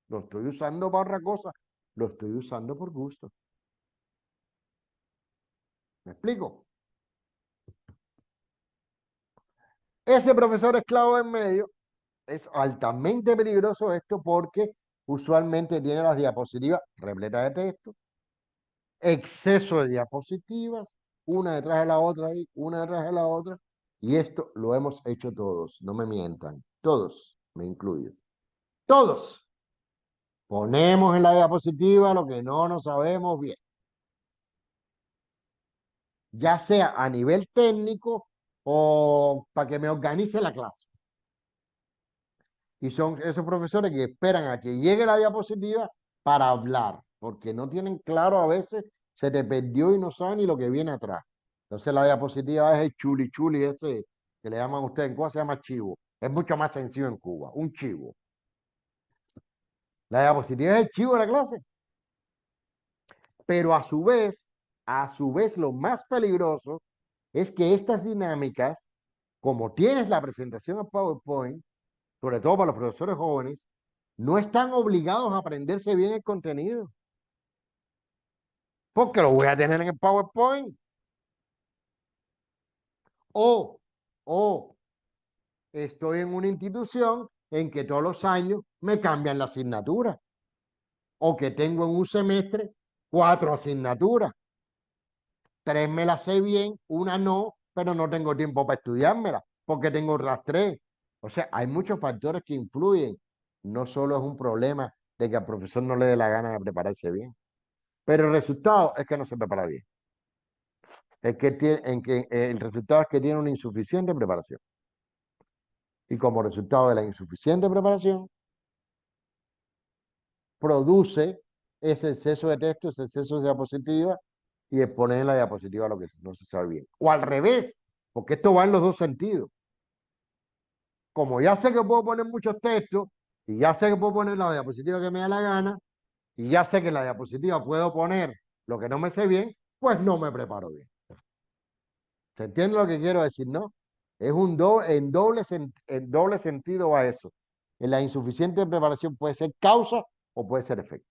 Lo estoy usando para otra cosa. Lo estoy usando por gusto. ¿Me explico? Ese profesor esclavo en medio es altamente peligroso esto porque usualmente tiene las diapositivas repletas de texto, exceso de diapositivas, una detrás de la otra ahí, una detrás de la otra, y esto lo hemos hecho todos, no me mientan, todos, me incluyo, todos. Ponemos en la diapositiva lo que no nos sabemos bien, ya sea a nivel técnico o para que me organice la clase. Y son esos profesores que esperan a que llegue la diapositiva para hablar, porque no tienen claro a veces, se te perdió y no saben ni lo que viene atrás. Entonces la diapositiva es el chuli chuli ese que le llaman ustedes en Cuba, se llama chivo. Es mucho más sencillo en Cuba, un chivo. La diapositiva es el chivo de la clase. Pero a su vez lo más peligroso es que estas dinámicas, como tienes la presentación en PowerPoint, sobre todo para los profesores jóvenes, no están obligados a aprenderse bien el contenido. Porque lo voy a tener en el PowerPoint. O estoy en una institución en que todos los años me cambian la asignatura. O que tengo en un semestre 4 asignaturas. 3 me las sé bien, una no, pero no tengo tiempo para estudiármela, porque tengo otras 3. O sea, hay muchos factores que influyen. No solo es un problema de que al profesor no le dé la gana de prepararse bien, pero el resultado es que no se prepara bien. El resultado es que tiene una insuficiente preparación. Y como resultado de la insuficiente preparación, produce ese exceso de texto, ese exceso de diapositiva y exponer en la diapositiva lo que no se sabe bien. O al revés, porque esto va en los dos sentidos. Como ya sé que puedo poner muchos textos y ya sé que puedo poner la diapositiva que me da la gana y ya sé que en la diapositiva puedo poner lo que no me sé bien, pues no me preparo bien. ¿Se entiende lo que quiero decir, no? Es en doble sentido va eso. En la insuficiente preparación puede ser causa o puede ser efecto.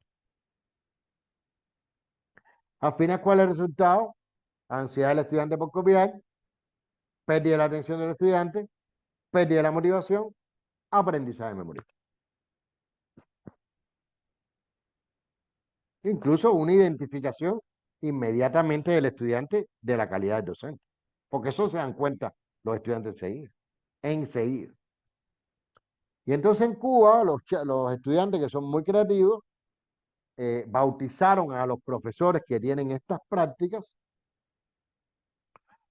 Al final, ¿cuál es el resultado? Ansiedad del estudiante por copiar, pérdida de la atención del estudiante, pérdida de la motivación, aprendizaje memorista. Incluso una identificación inmediatamente del estudiante de la calidad del docente. Porque eso se dan cuenta los estudiantes enseguida. Y entonces en Cuba, los estudiantes que son muy creativos, bautizaron a los profesores que tienen estas prácticas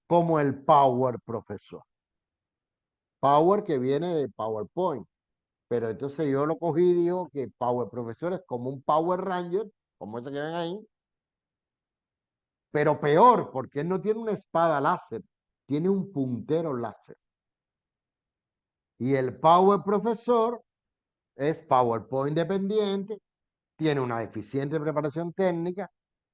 como el Power Profesor. Power que viene de PowerPoint. Pero entonces yo lo cogí y digo que Power Profesor es como un Power Ranger, como ese que ven ahí, pero peor, porque él no tiene una espada láser, tiene un puntero láser. Y el Power Profesor es PowerPoint dependiente, tiene una eficiente preparación técnica,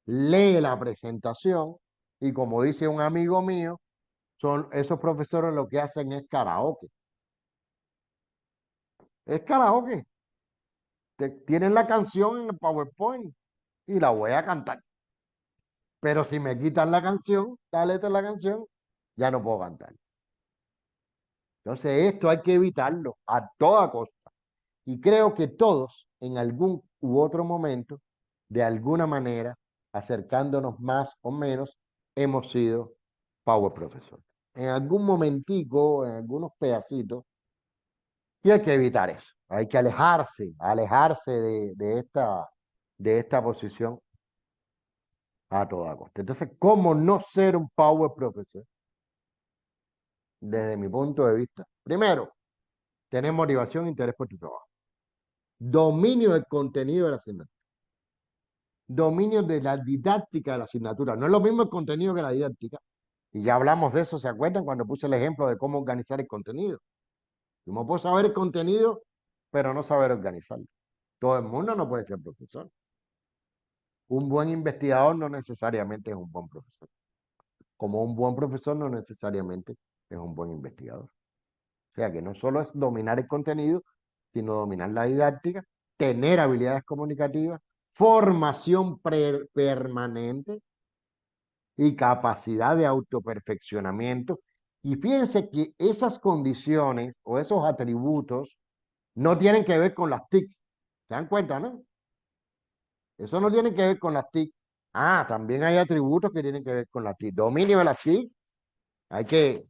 lee la presentación y como dice un amigo mío, son esos profesores lo que hacen es karaoke. Es karaoke. Tienen la canción en el PowerPoint y la voy a cantar. Pero si me quitan la canción, la letra de la canción, ya no puedo cantar. Entonces esto hay que evitarlo a toda costa. Y creo que todos, en algún u otro momento, de alguna manera, acercándonos más o menos, hemos sido Power Profesor. En algún momentico, en algunos pedacitos, y hay que evitar eso. Hay que alejarse de esta posición a toda costa. Entonces, ¿cómo no ser un Power Profesor? Desde mi punto de vista, primero, tener motivación e interés por tu trabajo. Dominio del contenido de la asignatura. Dominio de la didáctica de la asignatura. No es lo mismo el contenido que la didáctica. Y ya hablamos de eso, ¿se acuerdan? Cuando puse el ejemplo de cómo organizar el contenido. Yo puedo saber el contenido, pero no saber organizarlo. Todo el mundo no puede ser profesor. Un buen investigador no necesariamente es un buen profesor. Como un buen profesor no necesariamente es un buen investigador. O sea que no solo es dominar el contenido, sino dominar la didáctica, tener habilidades comunicativas, formación permanente y capacidad de autoperfeccionamiento. Y fíjense que esas condiciones o esos atributos no tienen que ver con las TIC, ¿Se dan cuenta, no? Eso no tiene que ver con las TIC. Ah, también hay atributos que tienen que ver con las TIC. Dominio de las TIC, hay que,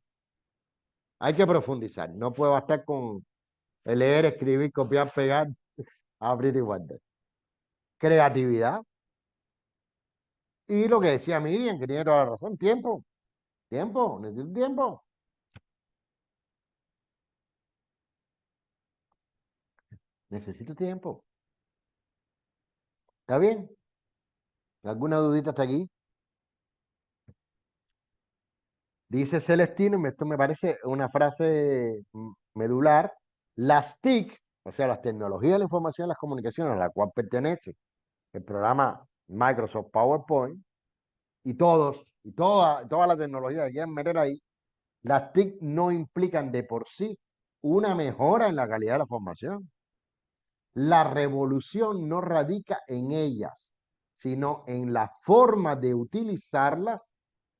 hay que profundizar. No puede bastar con el leer, escribir, copiar, pegar, abrir y guardar. Creatividad. Y lo que decía Miriam, que tiene toda la razón, tiempo. Tiempo, necesito tiempo. Necesito tiempo. ¿Está bien? ¿Alguna dudita hasta aquí? Dice Celestino, y esto me parece una frase medular, las TIC, o sea, las tecnologías de la información y las comunicaciones, a la cual pertenece el programa Microsoft PowerPoint, y toda la tecnología que quieran meter ahí, las TIC no implican de por sí una mejora en la calidad de la formación. La revolución no radica en ellas, sino en la forma de utilizarlas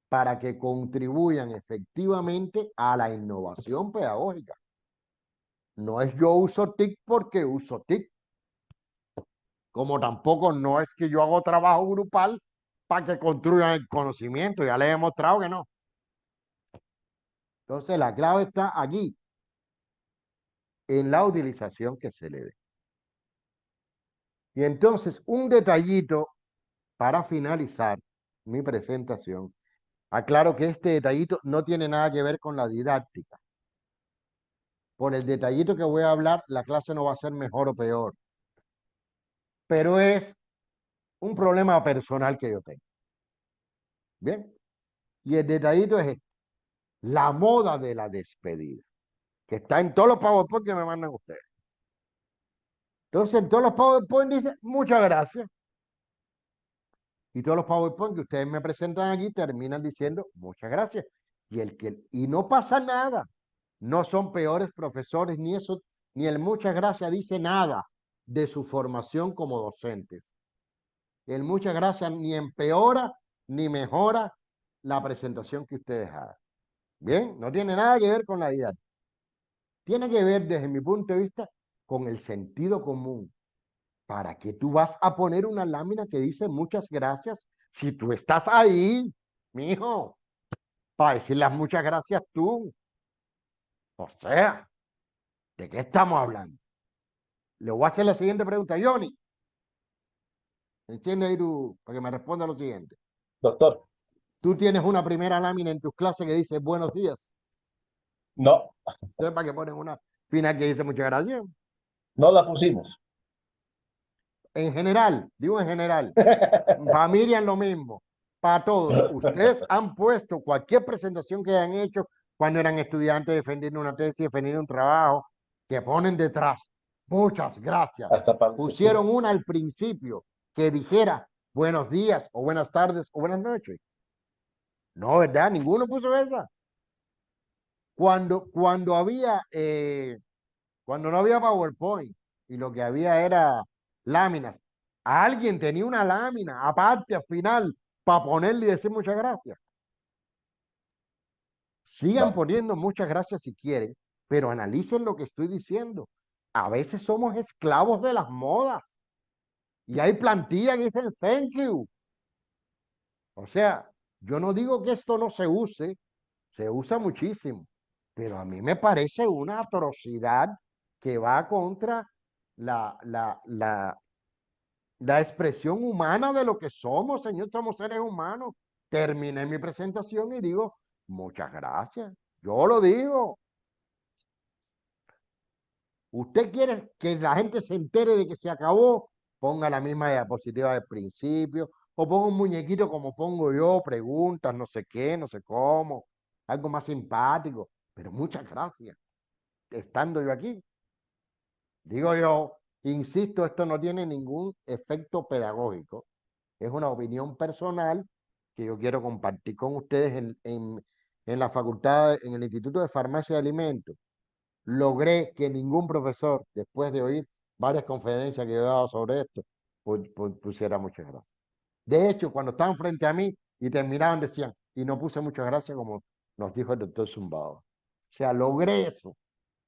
para que contribuyan efectivamente a la innovación pedagógica. No es yo uso TIC porque uso TIC, como tampoco no es que yo hago trabajo grupal para que construyan el conocimiento, ya les he demostrado que no. Entonces la clave está aquí, en la utilización que se le dé. Y entonces un detallito para finalizar mi presentación. Aclaro que este detallito no tiene nada que ver con la didáctica. Por el detallito que voy a hablar, la clase no va a ser mejor o peor. Pero es un problema personal que yo tengo. Bien. Y el detallito es este, la moda de la despedida, que está en todos los PowerPoint que me mandan ustedes. Entonces, en todos los PowerPoint dice, muchas gracias. Y todos los PowerPoint que ustedes me presentan aquí terminan diciendo, muchas gracias. Y no pasa nada. No son peores profesores, ni eso, ni el muchas gracias dice nada de su formación como docentes. El muchas gracias ni empeora ni mejora la presentación que ustedes hagan. Bien, no tiene nada que ver con la didáctica. Tiene que ver, desde mi punto de vista, con el sentido común. ¿Para qué tú vas a poner una lámina que dice muchas gracias si tú estás ahí, mijo? Para decir las muchas gracias tú. O sea, ¿de qué estamos hablando? Le voy a hacer la siguiente pregunta. Johnny, ¿entiendes ahí tú? Para que me responda lo siguiente. Doctor, Tú tienes una primera lámina en tus clases que dice buenos días. no, Entonces, ¿para qué pones una final que dice muchas gracias? no la pusimos. En general, digo en general, familia en lo mismo, para todos. Ustedes han puesto cualquier presentación que hayan hecho cuando eran estudiantes defendiendo una tesis, defendiendo un trabajo, que ponen detrás. Muchas gracias. Hasta para Pusieron una al principio que dijera buenos días o buenas tardes o buenas noches. No, ¿verdad? Ninguno puso esa. Cuando había, cuando no había PowerPoint y lo que había era láminas, alguien tenía una lámina aparte al final para ponerle y decir muchas gracias. Sigan no. poniendo muchas gracias si quieren, pero analicen lo que estoy diciendo. A veces somos esclavos de las modas y hay plantillas que dicen thank you. O sea, yo no digo que esto no se use, se usa muchísimo, pero a mí me parece una atrocidad que va contra la, la, la, la expresión humana de lo que somos, señor, somos seres humanos. Terminé mi presentación y digo, muchas gracias. Yo lo digo. ¿Usted quiere que la gente se entere de que se acabó? Ponga la misma diapositiva del principio, o ponga un muñequito como pongo yo, preguntas, no sé qué, no sé cómo, algo más simpático, pero muchas gracias, estando yo aquí. Digo yo, insisto, esto no tiene ningún efecto pedagógico, es una opinión personal que yo quiero compartir con ustedes en la facultad, en el Instituto de Farmacia y Alimentos. Logré que ningún profesor, después de oír varias conferencias que he dado sobre esto, pusiera muchas gracias. De hecho, cuando estaban frente a mí y terminaban, decían, y no puse muchas gracias como nos dijo el doctor Zumbado. O sea, logré eso,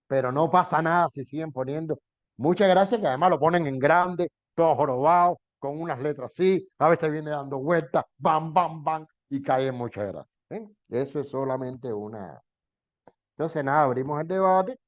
pero no pasa nada si siguen poniendo Muchas gracias, que además lo ponen en grande, todo jorobado, con unas letras así, a veces viene dando vueltas, bam, bam, bam, y cae en muchas gracias. ¿Eh? Eso es solamente una. Entonces, nada, abrimos el debate.